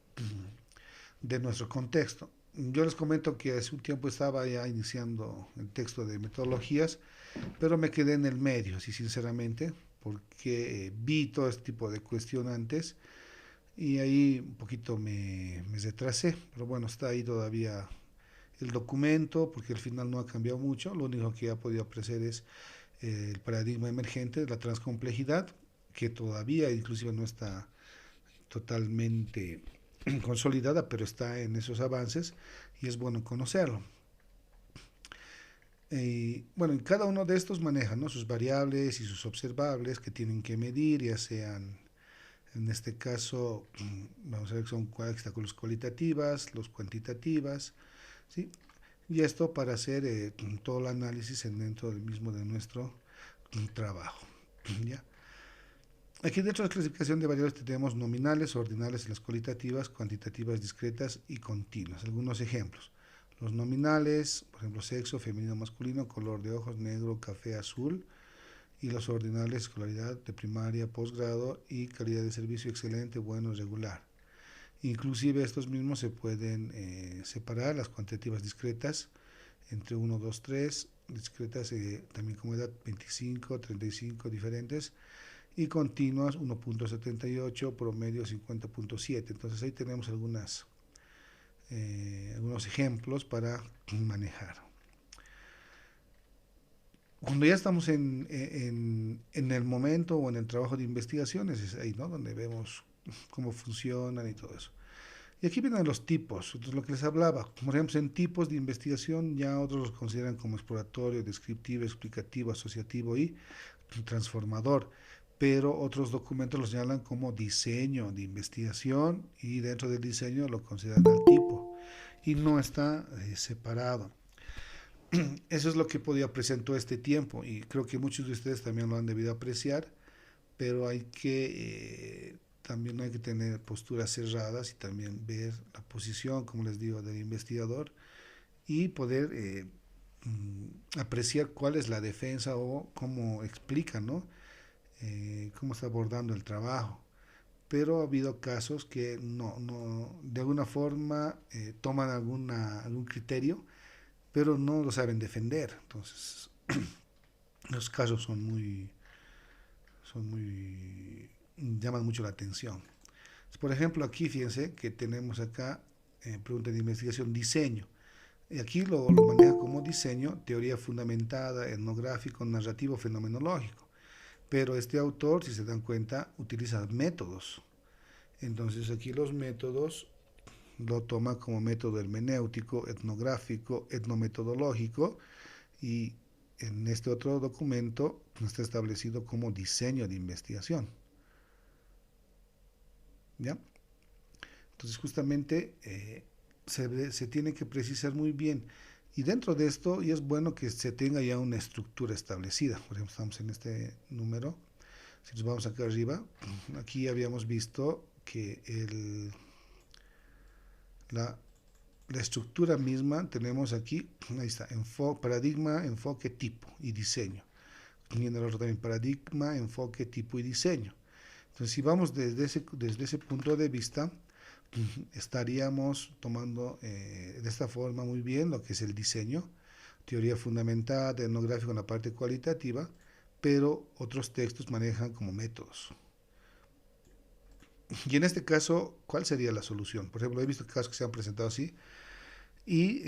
de nuestro contexto. Yo les comento que hace un tiempo estaba ya iniciando el texto de metodologías, pero me quedé en el medio, así sinceramente, porque vi todo este tipo de cuestionantes y ahí un poquito me retrasé, pero bueno, está ahí todavía el documento, porque al final no ha cambiado mucho, lo único que ha podido apreciar es el paradigma emergente, la transcomplejidad, que todavía inclusive no está totalmente consolidada, pero está en esos avances y es bueno conocerlo. Bueno, en cada uno de estos maneja, ¿no?, sus variables y sus observables que tienen que medir, ya sean, en este caso, vamos a ver que son las cualitativas, los cuantitativas, ¿sí? Y esto para hacer todo el análisis dentro del mismo de nuestro trabajo, ¿ya? Aquí dentro de la clasificación de variables tenemos nominales, ordinales en las cualitativas, cuantitativas discretas y continuas. Algunos ejemplos. Los nominales, por ejemplo, sexo, femenino, masculino, color de ojos, negro, café, azul. Y los ordinales, escolaridad de primaria, posgrado y calidad de servicio excelente, bueno, regular. Inclusive estos mismos se pueden separar, las cuantitativas discretas entre 1, 2, 3, discretas también como edad 25, 35 diferentes, y continuas 1.78, promedio 50.7. Entonces ahí tenemos algunos ejemplos para manejar. Cuando ya estamos en el momento o en el trabajo de investigaciones, es ahí, ¿no?, donde vemos cómo funcionan y todo eso. Y aquí vienen los tipos, entonces lo que les hablaba, por ejemplo, en tipos de investigación ya otros los consideran como exploratorio, descriptivo, explicativo, asociativo y transformador. pero otros documentos lo señalan como diseño de investigación y dentro del diseño lo consideran al tipo y no está separado. Eso es lo que podía apreciar en todo este tiempo y creo que muchos de ustedes también lo han debido apreciar, pero hay que también no hay que tener posturas cerradas y también ver la posición, como les digo, del investigador y poder apreciar cuál es la defensa o cómo explica, ¿no? Cómo está abordando el trabajo. Pero ha habido casos que de alguna forma toman algún criterio, pero no lo saben defender. Entonces, los casos llaman mucho la atención. Por ejemplo, aquí fíjense que tenemos acá, pregunta de investigación, diseño. Y aquí lo maneja como diseño, teoría fundamentada, etnográfico, narrativo, fenomenológico. Pero este autor, si se dan cuenta, utiliza métodos. Entonces aquí los métodos lo toma como método hermenéutico, etnográfico, etnometodológico y en este otro documento está establecido como diseño de investigación. ¿Ya? Entonces justamente se tiene que precisar muy bien. Y dentro de esto, y es bueno que se tenga ya una estructura establecida. Por ejemplo, estamos en este número. Si nos vamos acá arriba, aquí habíamos visto que la, la estructura misma tenemos aquí, ahí está, paradigma, enfoque, tipo y diseño. Y en el otro también paradigma, enfoque, tipo y diseño. Entonces, si vamos desde ese punto de vista, estaríamos tomando de esta forma muy bien lo que es el diseño, teoría fundamentada, etnográfico en la parte cualitativa, pero otros textos manejan como métodos. Y en este caso, ¿cuál sería la solución? Por ejemplo, he visto casos que se han presentado así y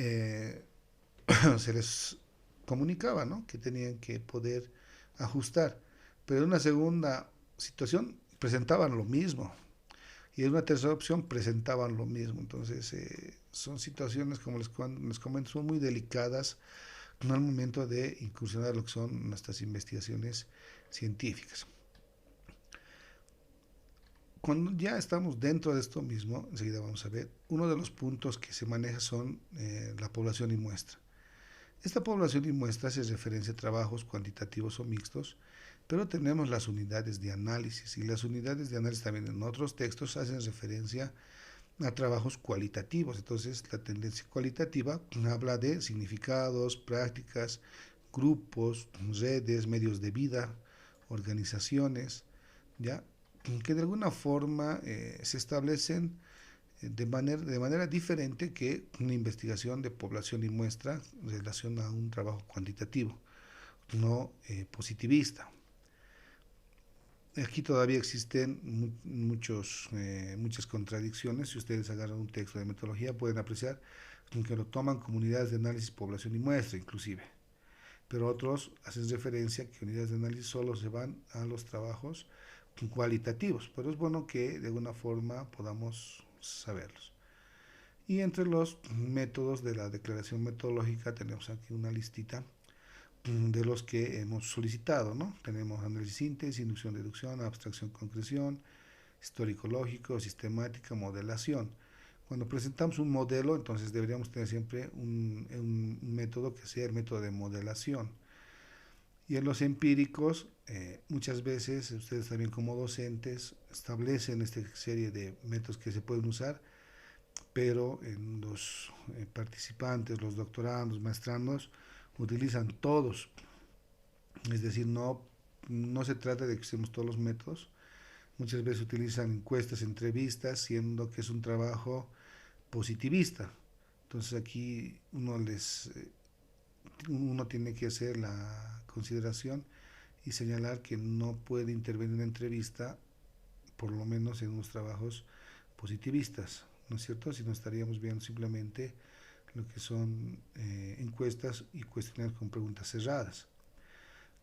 se les comunicaba, ¿no?, que tenían que poder ajustar, pero en una segunda situación presentaban lo mismo y en una tercera opción presentaban lo mismo. Entonces son situaciones, como les comento, son muy delicadas al momento de incursionar lo que son nuestras investigaciones científicas. Cuando ya estamos dentro de esto mismo, enseguida vamos a ver, uno de los puntos que se maneja son la población y muestra. Esta población y muestra hace referencia a trabajos cuantitativos o mixtos, pero tenemos las unidades de análisis y las unidades de análisis también en otros textos hacen referencia a trabajos cualitativos. Entonces, la tendencia cualitativa habla de significados, prácticas, grupos, redes, medios de vida, organizaciones, ¿ya?, que de alguna forma se establecen de manera diferente que una investigación de población y muestra en relación a un trabajo cuantitativo, no positivista. Aquí todavía existen muchas contradicciones. Si ustedes agarran un texto de metodología, pueden apreciar que lo toman como unidades de análisis, población y muestra, inclusive. Pero otros hacen referencia a que unidades de análisis solo se van a los trabajos cualitativos. Pero es bueno que de alguna forma podamos saberlos. Y entre los métodos de la declaración metodológica tenemos aquí una listita de los que hemos solicitado, ¿no? Tenemos análisis síntesis, inducción, deducción, abstracción, concreción, histórico-lógico, sistemática, modelación. Cuando presentamos un modelo, entonces deberíamos tener siempre un método que sea el método de modelación. Y en los empíricos, muchas veces ustedes también como docentes establecen esta serie de métodos que se pueden usar, pero en los participantes, los doctorandos, maestrandos, utilizan todos. Es decir, no se trata de que usemos todos los métodos. Muchas veces utilizan encuestas, entrevistas, siendo que es un trabajo positivista. Entonces aquí uno tiene que hacer la consideración y señalar que no puede intervenir en una entrevista, por lo menos en unos trabajos positivistas, ¿no es cierto? Si no estaríamos viendo simplemente lo que son encuestas y cuestionarios con preguntas cerradas.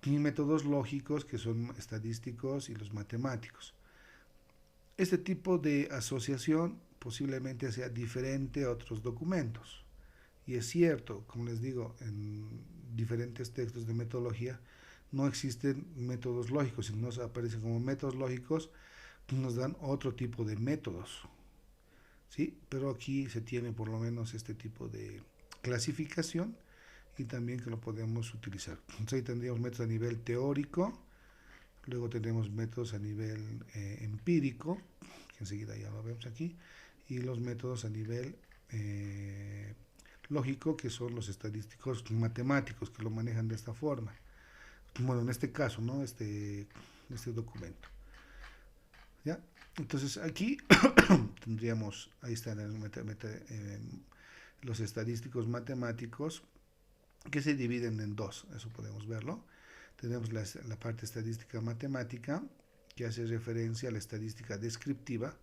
Y métodos lógicos que son estadísticos y los matemáticos. Este tipo de asociación posiblemente sea diferente a otros documentos. Y es cierto, como les digo, en diferentes textos de metodología no existen métodos lógicos, si nos aparecen como métodos lógicos, nos dan otro tipo de métodos, ¿sí? Pero aquí se tiene por lo menos este tipo de clasificación y también que lo podemos utilizar. Entonces ahí tendríamos métodos a nivel teórico, luego tenemos métodos a nivel empírico, que enseguida ya lo vemos aquí, y los métodos a nivel lógico, que son los estadísticos matemáticos, que lo manejan de esta forma. Bueno, en este caso, ¿no? Este documento. ¿Ya? Entonces aquí tendríamos, ahí están los estadísticos matemáticos que se dividen en dos, eso podemos verlo. Tenemos la parte estadística matemática, que hace referencia a la estadística descriptiva,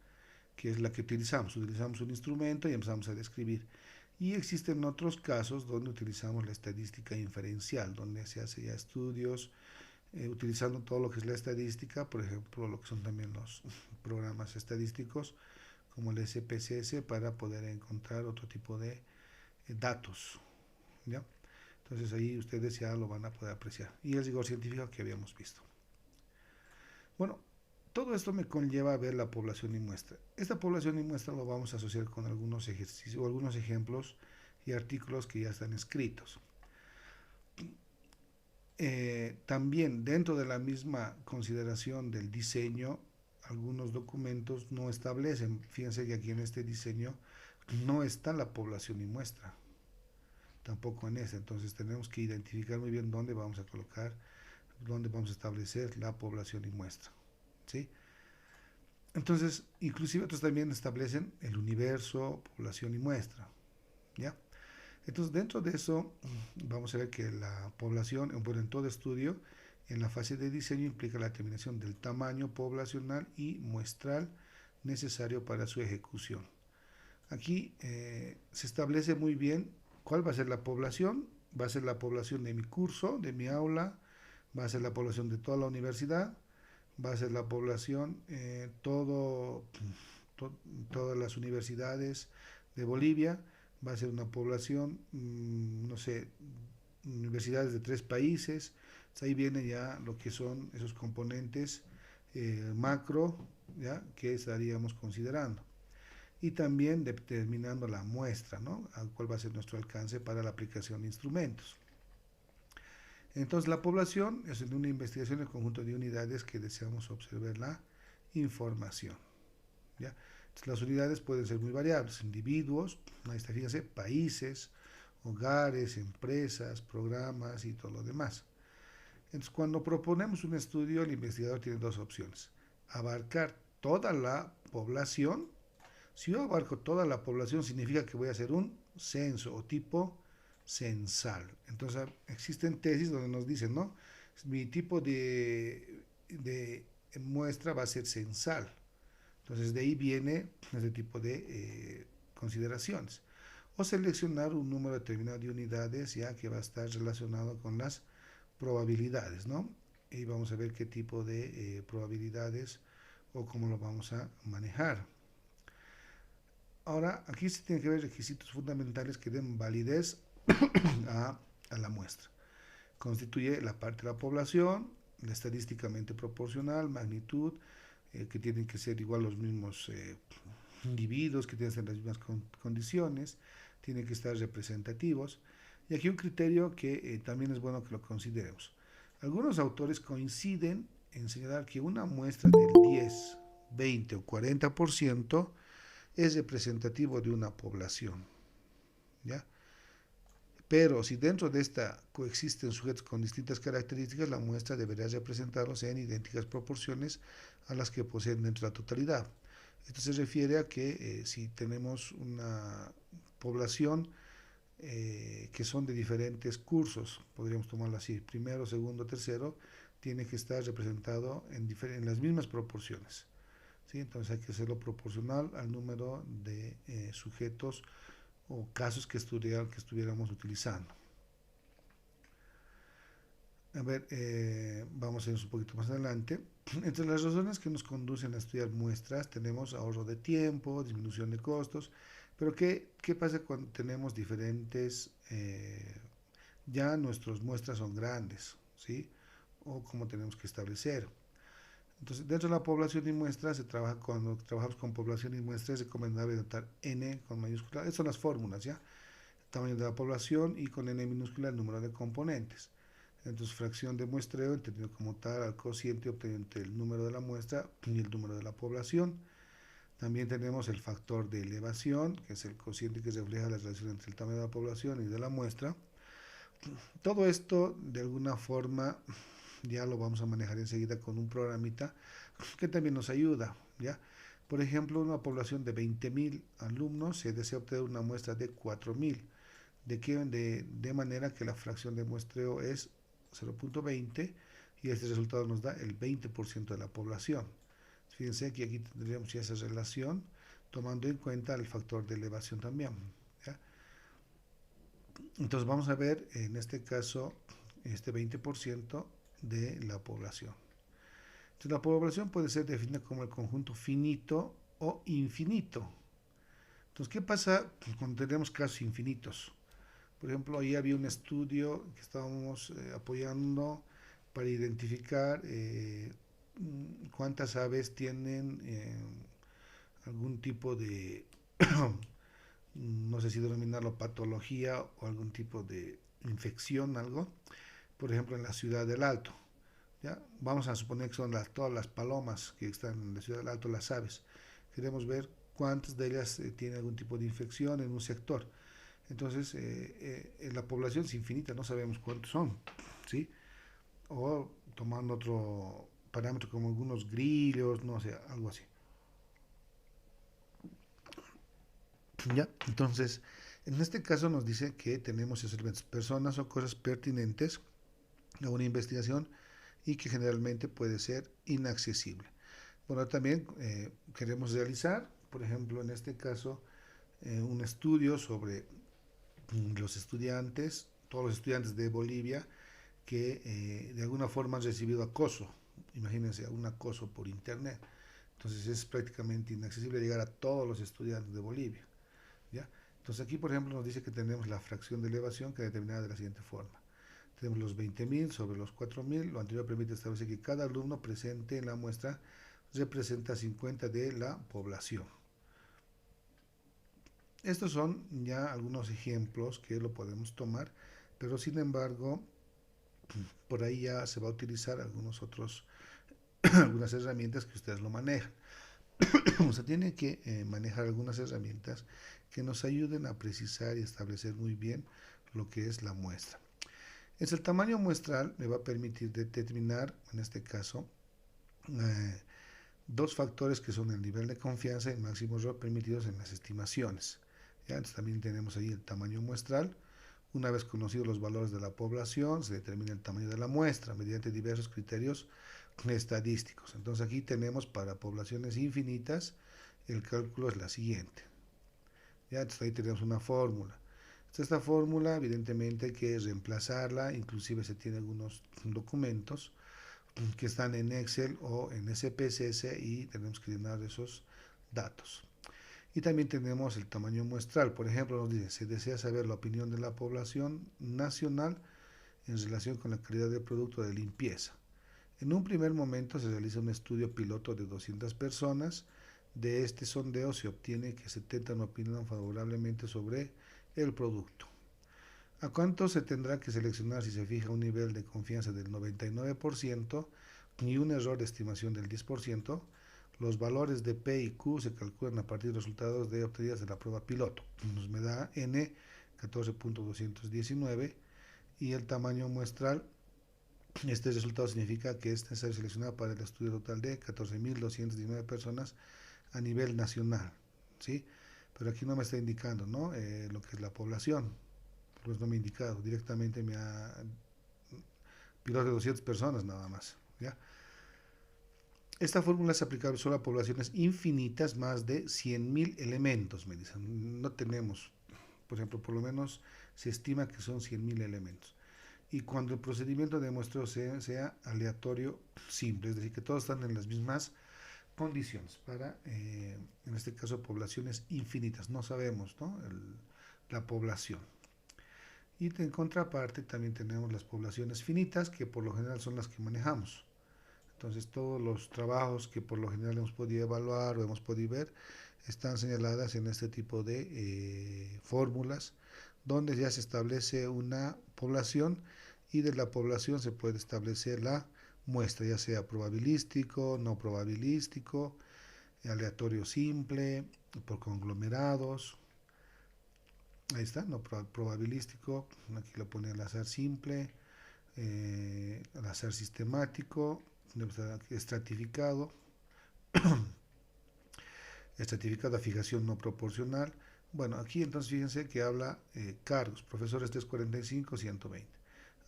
que es la que utilizamos. Utilizamos un instrumento y empezamos a describir. Y existen otros casos donde utilizamos la estadística inferencial, donde se hace ya estudios utilizando todo lo que es la estadística, por ejemplo, lo que son también los programas estadísticos, como el SPSS, para poder encontrar otro tipo de datos, ¿ya? Entonces ahí ustedes ya lo van a poder apreciar. Y el rigor científico que habíamos visto. Bueno, todo esto me conlleva a ver la población y muestra. Esta población y muestra lo vamos a asociar con algunos ejercicios o algunos ejemplos y artículos que ya están escritos. También dentro de la misma consideración del diseño, algunos documentos no establecen, fíjense que aquí en este diseño no está la población y muestra, tampoco en este, entonces tenemos que identificar muy bien dónde vamos a colocar, dónde vamos a establecer la población y muestra, ¿sí? Entonces, inclusive otros también establecen el universo, población y muestra, ¿ya? Entonces, dentro de eso, vamos a ver que la población, bueno, en todo estudio, en la fase de diseño implica la determinación del tamaño poblacional y muestral necesario para su ejecución. Aquí se establece muy bien cuál va a ser la población. Va a ser la población de mi curso, de mi aula, va a ser la población de toda la universidad, va a ser la población, todas las universidades de Bolivia, va a ser una población, no sé, universidades de 3 países. Ahí viene ya lo que son esos componentes macro, ¿ya? Que estaríamos considerando. Y también determinando la muestra, ¿no? A cuál va a ser nuestro alcance para la aplicación de instrumentos. Entonces, la población es una investigación del conjunto de unidades que deseamos observar la información, ¿ya? Entonces, las unidades pueden ser muy variables, individuos, ahí está, fíjense, países, hogares, empresas, programas y todo lo demás. Entonces, cuando proponemos un estudio, el investigador tiene dos opciones: abarcar toda la población. Si yo abarco toda la población, significa que voy a hacer un censo o tipo censal. Entonces, existen tesis donde nos dicen, ¿no? Mi tipo de muestra va a ser censal. Entonces, de ahí viene ese tipo de consideraciones. O seleccionar un número determinado de unidades, ya que va a estar relacionado con las probabilidades, ¿no? Y vamos a ver qué tipo de probabilidades o cómo lo vamos a manejar. Ahora, aquí se tienen que ver requisitos fundamentales que den validez a la muestra. Constituye la parte de la población, la estadísticamente proporcional, magnitud, que tienen que ser igual los mismos individuos, que tienen que ser las mismas condiciones, tienen que estar representativos. Y aquí un criterio que también es bueno que lo consideremos. Algunos autores coinciden en señalar que una muestra del 10, 20 o 40% es representativo de una población, ¿ya? Pero si dentro de esta coexisten sujetos con distintas características, la muestra debería representarlos en idénticas proporciones a las que poseen dentro de la totalidad. Esto se refiere a que si tenemos una población que son de diferentes cursos, podríamos tomarlo así, primero, segundo, tercero, tiene que estar representado en las mismas proporciones, ¿sí? Entonces hay que hacerlo proporcional al número de sujetos o casos que estuviéramos utilizando. A ver, vamos a ir un poquito más adelante. Entre las razones que nos conducen a estudiar muestras tenemos ahorro de tiempo, disminución de costos, pero ¿qué pasa cuando tenemos diferentes, ya nuestras muestras son grandes, ¿sí? o cómo tenemos que establecer. Entonces, dentro de la población y muestra, cuando trabajamos con población y muestra, es recomendable anotar N con mayúscula. Esas son las fórmulas, ¿ya? El tamaño de la población y con N minúscula el número de componentes. Entonces, fracción de muestreo, entendido como tal, al cociente obtenido entre el número de la muestra y el número de la población. También tenemos el factor de elevación, que es el cociente que refleja la relación entre el tamaño de la población y de la muestra. Todo esto, de alguna forma, ya lo vamos a manejar enseguida con un programita que también nos ayuda, ¿ya? Por ejemplo, una población de 20.000 alumnos se desea obtener una muestra de 4.000, de manera que la fracción de muestreo es 0.20 y este resultado nos da el 20% de la población. Fíjense que aquí tendríamos ya esa relación tomando en cuenta el factor de elevación también, ¿ya? Entonces vamos a ver en este caso este 20% de la población. Entonces, la población puede ser definida como el conjunto finito o infinito. Entonces, ¿qué pasa cuando tenemos casos infinitos? Por ejemplo, ahí había un estudio que estábamos apoyando para identificar cuántas aves tienen algún tipo de, no sé si denominarlo patología o algún tipo de infección, algo, por ejemplo, en la ciudad del Alto. ¿Ya? Vamos a suponer que son todas las palomas que están en la ciudad del Alto, las aves. Queremos ver cuántas de ellas tienen algún tipo de infección en un sector. Entonces, la población es infinita, no sabemos cuántos son, ¿sí? O tomando otro parámetro como algunos grillos, no sé, algo así. ¿Ya? Entonces, en este caso nos dice que tenemos esos elementos, personas o cosas pertinentes a una investigación y que generalmente puede ser inaccesible. Bueno, también queremos realizar, por ejemplo, en este caso, un estudio sobre los estudiantes, todos los estudiantes de Bolivia que de alguna forma han recibido acoso. Imagínense, un acoso por internet. Entonces es prácticamente inaccesible llegar a todos los estudiantes de Bolivia, ¿ya? Entonces aquí, por ejemplo, nos dice que tenemos la fracción de elevación que es determinada de la siguiente forma. Tenemos los 20.000 sobre los 4.000. Lo anterior permite establecer que cada alumno presente en la muestra representa 50 de la población. Estos son ya algunos ejemplos que lo podemos tomar, pero sin embargo, por ahí ya se va a utilizar algunas herramientas que ustedes lo manejan. O sea, tiene que manejar algunas herramientas que nos ayuden a precisar y establecer muy bien lo que es la muestra. El tamaño muestral me va a permitir determinar, en este caso, dos factores que son el nivel de confianza y el máximo error permitidos en las estimaciones. ¿Ya? Entonces también tenemos ahí el tamaño muestral. Una vez conocidos los valores de la población, se determina el tamaño de la muestra mediante diversos criterios estadísticos. Entonces aquí tenemos para poblaciones infinitas, el cálculo es la siguiente. ¿Ya? Entonces ahí tenemos una fórmula. Esta fórmula evidentemente hay que reemplazarla, inclusive se tienen algunos documentos que están en Excel o en SPSS y tenemos que llenar esos datos. Y también tenemos el tamaño muestral. Por ejemplo, nos dice, se desea saber la opinión de la población nacional en relación con la calidad del producto de limpieza. En un primer momento se realiza un estudio piloto de 200 personas. De este sondeo se obtiene que 70 opinan favorablemente sobre el producto. ¿A cuánto se tendrá que seleccionar si se fija un nivel de confianza del 99% y un error de estimación del 10%? Los valores de P y Q se calculan a partir de los resultados de obtenidos de la prueba piloto. Nos me da N 14.219 y el tamaño muestral. Este resultado significa que es necesario seleccionar para el estudio total de 14.219 personas a nivel nacional, ¿sí? Pero aquí no me está indicando, ¿no? Lo que es la población, pues no me ha indicado, directamente me ha piloto de 200 personas nada más, ¿ya? Esta fórmula es aplicable solo a poblaciones infinitas, más de 100.000 elementos, me dicen. No tenemos, por ejemplo, por lo menos se estima que son 100.000 elementos. Y cuando el procedimiento de muestreo sea aleatorio simple, es decir, que todos están en las mismas condiciones para, en este caso, poblaciones infinitas. No sabemos, ¿no? La población. Y en contraparte también tenemos las poblaciones finitas, que por lo general son las que manejamos. Entonces todos los trabajos que por lo general hemos podido evaluar o hemos podido ver están señaladas en este tipo de fórmulas donde ya se establece una población y de la población se puede establecer la muestra, ya sea probabilístico, no probabilístico, aleatorio simple, por conglomerados. Ahí está, no probabilístico, aquí lo pone al azar simple, al azar sistemático, estratificado, estratificado a fijación no proporcional. Bueno, aquí entonces fíjense que habla cargos, profesores 345, 120,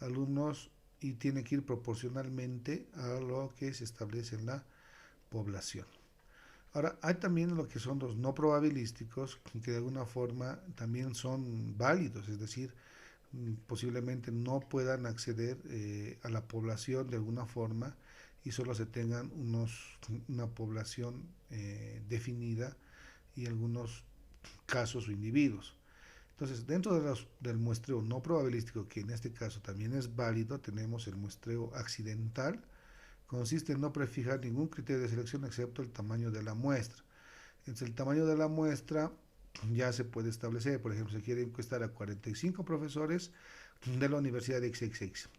alumnos, y tiene que ir proporcionalmente a lo que se establece en la población. Ahora, hay también lo que son los no probabilísticos, que de alguna forma también son válidos, es decir, posiblemente no puedan acceder a la población de alguna forma y solo se tengan una población definida y algunos casos o individuos. Entonces, dentro del muestreo no probabilístico, que en este caso también es válido, tenemos el muestreo accidental. Consiste en no prefijar ningún criterio de selección excepto el tamaño de la muestra. Entonces, el tamaño de la muestra ya se puede establecer. Por ejemplo, se quiere encuestar a 45 profesores de la Universidad de XXX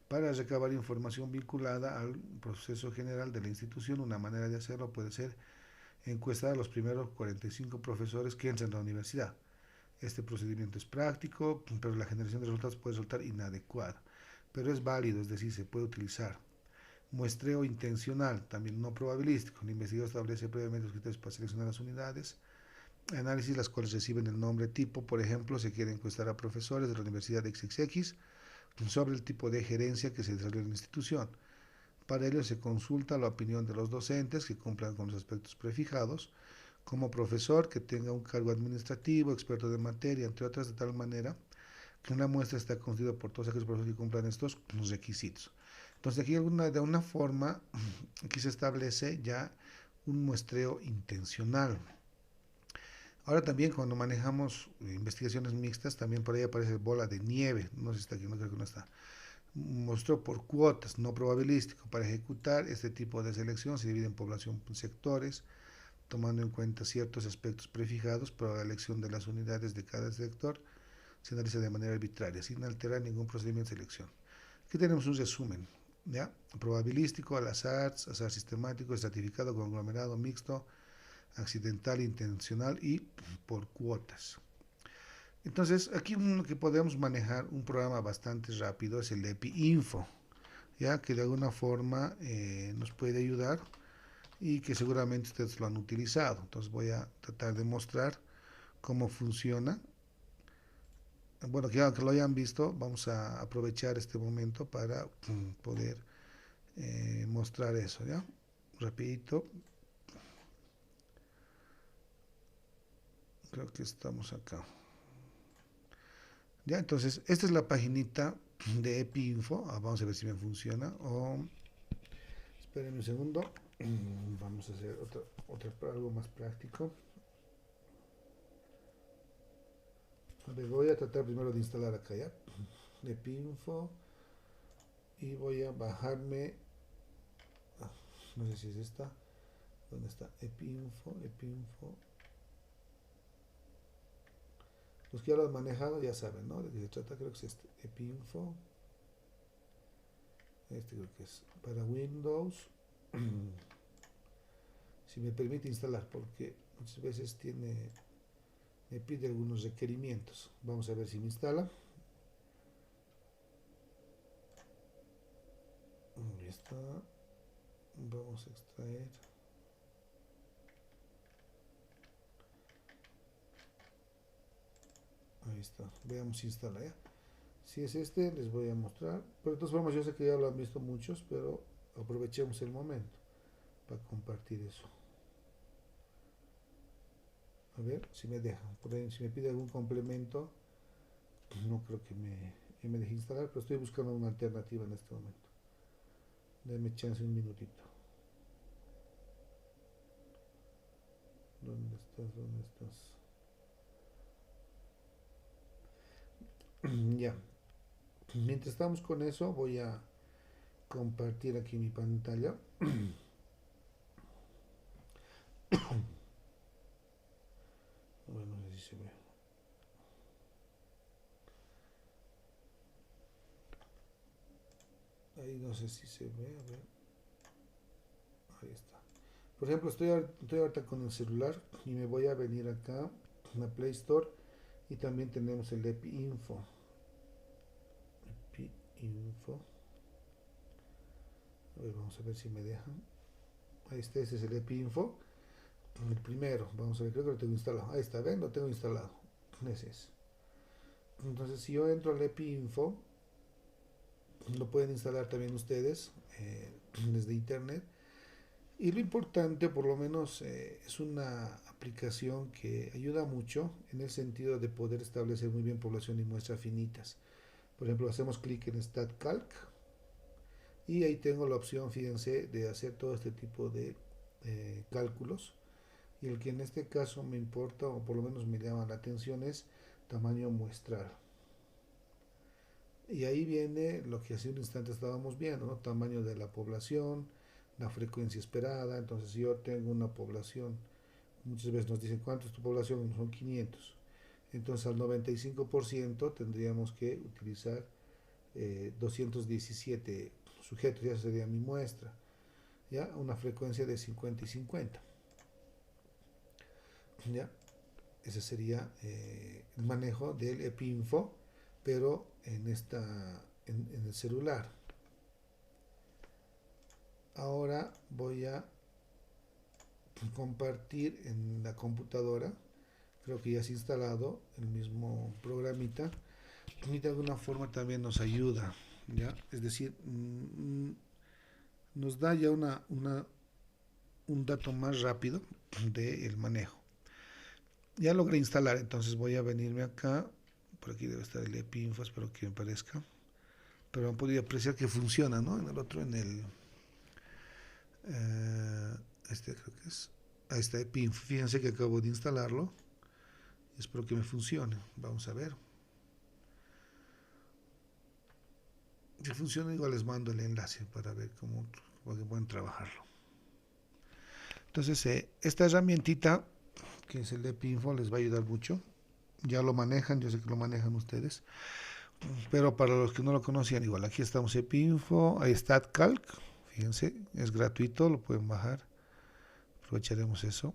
para recabar información vinculada al proceso general de la institución. Una manera de hacerlo puede ser encuestar a los primeros 45 profesores que entran a la universidad. Este procedimiento es práctico, pero la generación de resultados puede resultar inadecuada. Pero es válido, es decir, se puede utilizar. Muestreo intencional, también no probabilístico. El investigador establece previamente los criterios para seleccionar las unidades. Análisis, las cuales reciben el nombre tipo. Por ejemplo, se quiere encuestar a profesores de la Universidad de XXX sobre el tipo de gerencia que se desarrolla en la institución. Para ello se consulta la opinión de los docentes que cumplan con los aspectos prefijados, como profesor que tenga un cargo administrativo, experto de materia, entre otras, de tal manera que una muestra está constituida por todos aquellos profesores que cumplan estos requisitos. Entonces aquí de una forma, aquí se establece ya un muestreo intencional. Ahora también cuando manejamos investigaciones mixtas, también por ahí aparece bola de nieve, no sé si está aquí, no creo que no está. Muestreo por cuotas, no probabilístico. Para ejecutar este tipo de selección se divide en población por sectores, tomando en cuenta ciertos aspectos prefijados para la elección de las unidades de cada sector. Se analiza de manera arbitraria, sin alterar ningún procedimiento de selección. Aquí tenemos un resumen, ¿ya? Probabilístico, al azar, azar sistemático, estratificado, conglomerado, mixto, accidental, intencional y por cuotas. Entonces, aquí lo que podemos manejar un programa bastante rápido es el EpiInfo, ya que de alguna forma nos puede ayudar y que seguramente ustedes lo han utilizado. Entonces voy a tratar de mostrar cómo funciona. Bueno, que aunque lo hayan visto, vamos a aprovechar este momento para poder mostrar eso, ¿ya? Rapidito. Creo que estamos acá. Ya, entonces, esta es la paginita de EpiInfo. Vamos a ver si me funciona. Esperen un segundo. Vamos a hacer algo más práctico. A ver, voy a tratar primero de instalar acá ya. EpiInfo. Y voy a bajarme. No sé si es esta. ¿Dónde está? EpiInfo. Los que ya lo han manejado ya saben, ¿no? De qué se trata, creo que es este. EpiInfo. Este creo que es para Windows. Si me permite instalar, porque muchas veces me pide algunos requerimientos. Vamos a ver si me instala. Ahí está. Vamos a extraer. Ahí está. Veamos si instala ya. Si es este, les voy a mostrar. Pero de todas formas, yo sé que ya lo han visto muchos, pero aprovechemos el momento para compartir eso. A ver si me deja. Por ahí, si me pide algún complemento, no creo que me deje instalar, pero estoy buscando una alternativa en este momento. Deme chance un minutito. ¿Dónde estás? Ya, mientras estamos con eso, voy a compartir aquí mi pantalla. Bueno, no sé si se ve. Ahí no sé si se ve, a ver. Ahí está. Por ejemplo, estoy ahorita con el celular y me voy a venir acá en la Play Store y también tenemos el EPI Info. EPI Info. A ver, vamos a ver si me dejan. Ahí está, este es el EPI Info. El primero, vamos a ver, creo que lo tengo instalado. Ahí está, ven, lo tengo instalado. Ese es. Entonces, si yo entro al EPI Info, lo pueden instalar también ustedes desde internet. Y lo importante, por lo menos, es una aplicación que ayuda mucho en el sentido de poder establecer muy bien población y muestras finitas. Por ejemplo, hacemos clic en StatCalc y ahí tengo la opción, fíjense, de hacer todo este tipo de cálculos. Y el que en este caso me importa, o por lo menos me llama la atención, es tamaño muestral. Y ahí viene lo que hace un instante estábamos viendo, ¿no? Tamaño de la población, la frecuencia esperada. Entonces, si yo tengo una población, muchas veces nos dicen cuánto es tu población, son 500. Entonces, al 95% tendríamos que utilizar 217 sujetos, ya sería mi muestra, ya una frecuencia de 50 y 50. ¿Ya? Ese sería el manejo del EPINFO, pero en el celular. Ahora voy a compartir en la computadora. Creo que ya se ha instalado el mismo programita y de alguna forma también nos ayuda, ¿ya? Es decir, nos da ya un dato más rápido del manejo. Ya logré instalar, entonces voy a venirme acá. Por aquí debe estar el EPINFO, espero que me parezca. Pero han podido apreciar que funciona, ¿no? En el otro, en el... este creo que es... Ahí está EPINFO. Fíjense que acabo de instalarlo. Espero que me funcione. Vamos a ver. Si funciona, igual les mando el enlace para ver cómo pueden trabajarlo. Entonces, esta herramientita, que es el EPINFO, les va a ayudar mucho. Ya lo manejan, yo sé que lo manejan ustedes. Pero para los que no lo conocían, igual, aquí estamos EPINFO, ahí está StatCalc. Fíjense, es gratuito, lo pueden bajar. Aprovecharemos eso.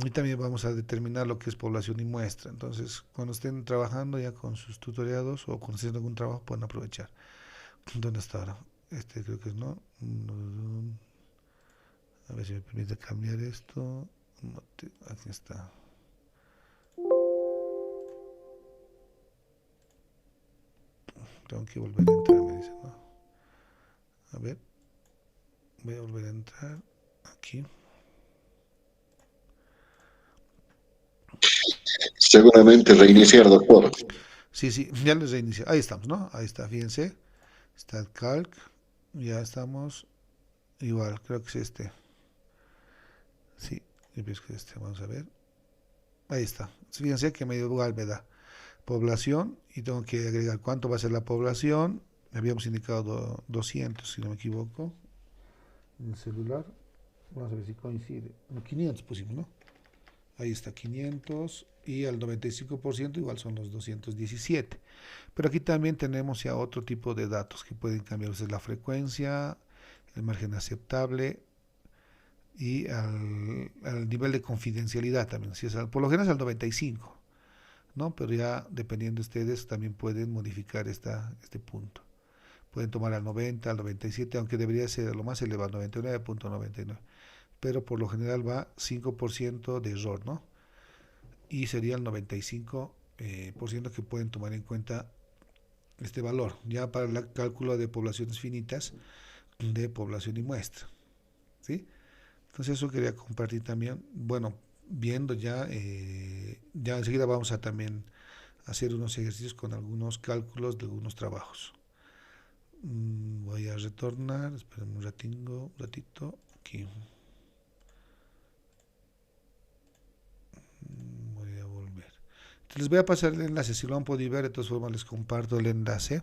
Y también vamos a determinar lo que es población y muestra. Entonces, cuando estén trabajando ya con sus tutoriados o cuando estén haciendo algún trabajo, pueden aprovechar. ¿Dónde está ahora? Este creo que es no. A ver si me permite cambiar esto. Aquí está. Tengo que volver a entrar, me dice, ¿no? A ver. Voy a volver a entrar. Aquí. Seguramente reiniciar, doctor. Sí, sí, ya les reinicio. Ahí estamos, ¿no? Ahí está, fíjense. Está el calc. Ya estamos. Igual, creo que es este. Sí, yo pienso que es este. Vamos a ver. Ahí está. Fíjense que me igual me da población y tengo que agregar cuánto va a ser la población. Habíamos indicado 200, si no me equivoco. En el celular. Vamos a ver si coincide. No, 500 pusimos, ¿no? Ahí está 500 y al 95% igual son los 217. Pero aquí también tenemos ya otro tipo de datos que pueden cambiarse: la frecuencia, el margen aceptable y al nivel de confidencialidad también. Si es por lo general es al 95, ¿no? Pero ya dependiendo de ustedes también pueden modificar este punto. Pueden tomar al 90, al 97, aunque debería ser lo más elevado, 99.99. Pero por lo general va 5% de error, ¿no? Y sería el 95% que pueden tomar en cuenta este valor, ya para el cálculo de poblaciones finitas de población y muestra, ¿sí? Entonces eso quería compartir también. Bueno, viendo ya enseguida vamos a también hacer unos ejercicios con algunos cálculos de algunos trabajos. Voy a retornar, esperen un ratito, aquí. Voy a volver. Les voy a pasar el enlace, si lo han podido ver, de todas formas les comparto el enlace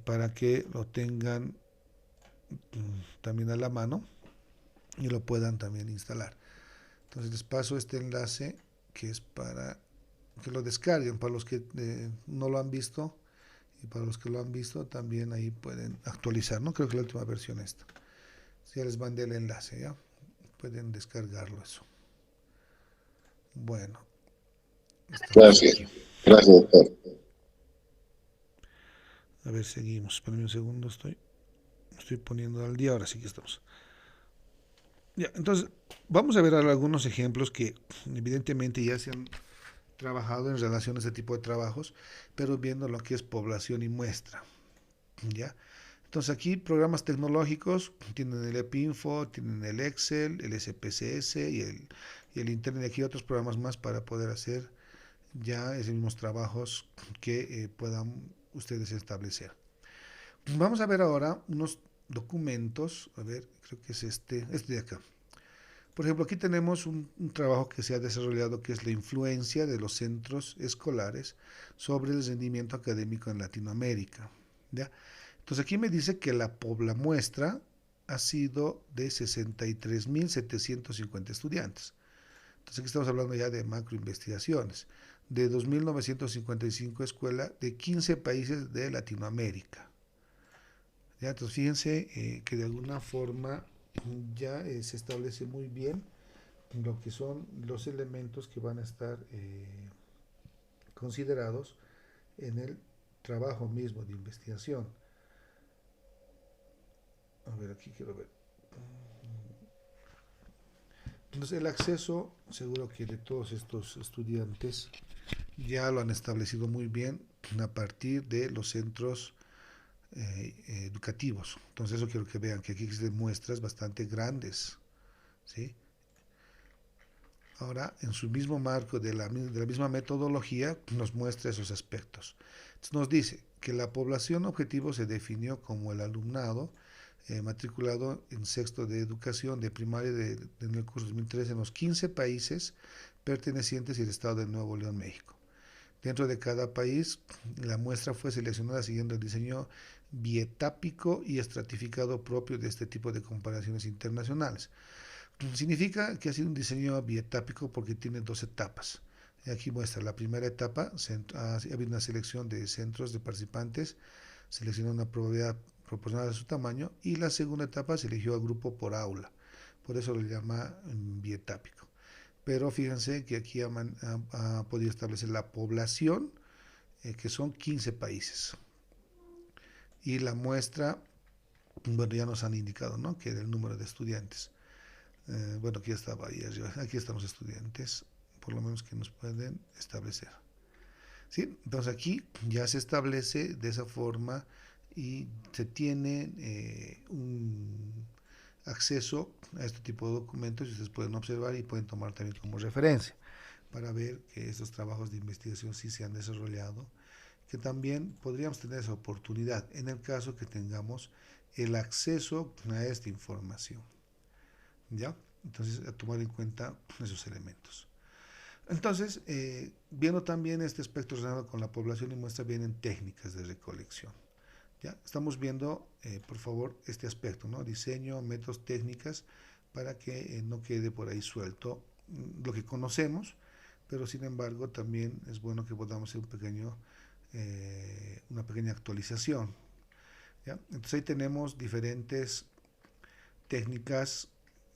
para que lo tengan también a la mano y lo puedan también instalar. Entonces les paso este enlace que es para que lo descarguen, para los que no lo han visto, y para los que lo han visto también ahí pueden actualizar, ¿no? Creo que la última versión esta. Ya les mandé el enlace, ¿ya? Pueden descargarlo eso. Bueno, estamos Gracias. aquí. Gracias, doctor. A ver, seguimos. Espérenme un segundo, estoy poniendo al día, ahora sí que estamos. Ya, entonces, vamos a ver algunos ejemplos que evidentemente ya se han trabajado en relación a este tipo de trabajos, pero viendo lo que es población y muestra, ¿ya? Entonces aquí programas tecnológicos, tienen el EPINFO, tienen el Excel, el SPSS y el Internet, y aquí otros programas más para poder hacer ya esos mismos trabajos que puedan ustedes establecer. Vamos a ver ahora unos documentos, a ver, creo que es este de acá. Por ejemplo, aquí tenemos un trabajo que se ha desarrollado que es la influencia de los centros escolares sobre el rendimiento académico en Latinoamérica, ¿ya? Entonces aquí me dice que la muestra ha sido de 63.750 estudiantes. Entonces aquí estamos hablando ya de macroinvestigaciones, de 2.955 escuelas de 15 países de Latinoamérica. ¿Ya? Entonces fíjense que de alguna forma ya se establece muy bien lo que son los elementos que van a estar considerados en el trabajo mismo de investigación. A ver, aquí quiero ver. Entonces el acceso, seguro que de todos estos estudiantes ya lo han establecido muy bien a partir de los centros educativos. Entonces eso quiero que vean, que aquí existen muestras bastante grandes, ¿sí? Ahora, en su mismo marco de la misma metodología, nos muestra esos aspectos. Entonces nos dice que la población objetivo se definió como el alumnado matriculado en sexto de educación de primaria en el curso 2013 en los 15 países pertenecientes al estado de Nuevo León, México. Dentro de cada país, la muestra fue seleccionada siguiendo el diseño bietápico y estratificado propio de este tipo de comparaciones internacionales. Significa que ha sido un diseño bietápico porque tiene dos etapas. Aquí muestra la primera etapa, ha habido una selección de centros de participantes, seleccionó una probabilidad proporcional a su tamaño, y la segunda etapa se eligió a grupo por aula, por eso lo llama bietápico. Pero fíjense que aquí ha podido establecer la población, que son 15 países, y la muestra, bueno, ya nos han indicado, ¿no?, que era el número de estudiantes. Bueno, aquí estaba ahí arriba, aquí están los estudiantes, por lo menos que nos pueden establecer. ¿Sí? Entonces aquí ya se establece de esa forma y se tiene un acceso a este tipo de documentos y ustedes pueden observar y pueden tomar también como referencia para ver que estos trabajos de investigación sí se han desarrollado, que también podríamos tener esa oportunidad en el caso que tengamos el acceso a esta información. ¿Ya? Entonces, a tomar en cuenta esos elementos. Entonces, viendo también este aspecto relacionado con la población y muestra bien en técnicas de recolección. ¿Ya? Estamos viendo, por favor, este aspecto, ¿no? Diseño, métodos, técnicas, para que no quede por ahí suelto lo que conocemos, pero sin embargo también es bueno que podamos hacer una pequeña actualización. ¿Ya? Entonces ahí tenemos diferentes técnicas,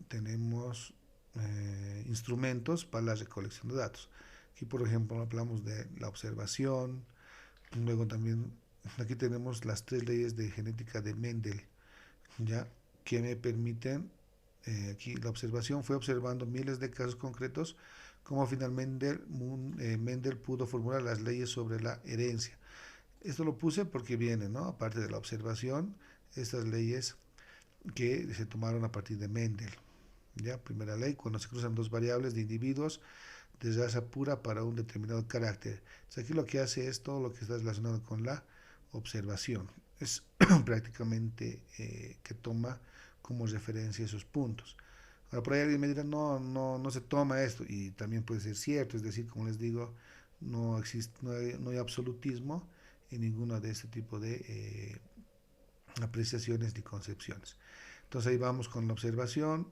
tenemos instrumentos para la recolección de datos. Aquí, por ejemplo, hablamos de la observación, luego también aquí tenemos las 3 leyes de genética de Mendel, ya, que me permiten, aquí la observación fue observando miles de casos concretos, como finalmente Mendel pudo formular las leyes sobre la herencia. Esto lo puse porque viene, ¿no?, aparte de la observación, estas leyes que se tomaron a partir de Mendel. ¿Ya? Primera ley, cuando se cruzan dos variables de individuos de raza pura para un determinado carácter. Entonces aquí lo que hace es todo lo que está relacionado con la observación. Es prácticamente que toma como referencia esos puntos. Ahora por ahí alguien me dirá, no se toma esto, y también puede ser cierto, es decir, como les digo, no hay absolutismo en ninguno de este tipo de apreciaciones ni concepciones. Entonces ahí vamos con la observación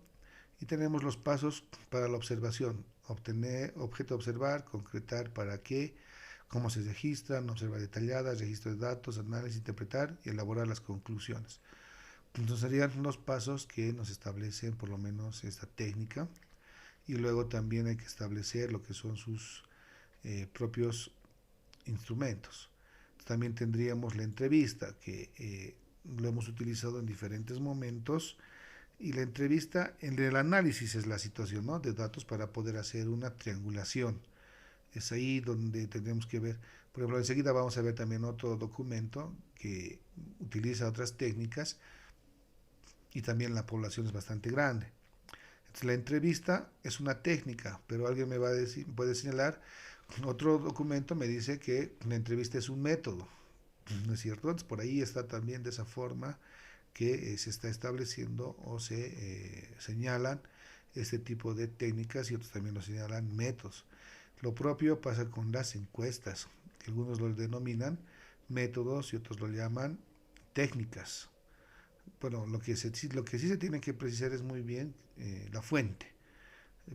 y tenemos los pasos para la observación. Obtener, objeto a observar, concretar para qué, cómo se registran, observar detalladas, registro de datos, análisis, interpretar y elaborar las conclusiones. Entonces serían los pasos que nos establecen por lo menos esta técnica, y luego también hay que establecer lo que son sus propios instrumentos. También tendríamos la entrevista, que lo hemos utilizado en diferentes momentos, y la entrevista en el análisis es la situación, ¿no?, de datos para poder hacer una triangulación. Es ahí donde tenemos que ver, por ejemplo, enseguida vamos a ver también otro documento que utiliza otras técnicas y también la población es bastante grande. Entonces, la entrevista es una técnica, pero alguien me va a decir, puede señalar, otro documento me dice que la entrevista es un método, ¿no es cierto? Entonces, por ahí está también de esa forma que se está estableciendo o se señalan este tipo de técnicas, y otros también lo señalan métodos. Lo propio pasa con las encuestas, que algunos lo denominan métodos y otros lo llaman técnicas. Bueno, lo que sí se tiene que precisar es muy bien la fuente.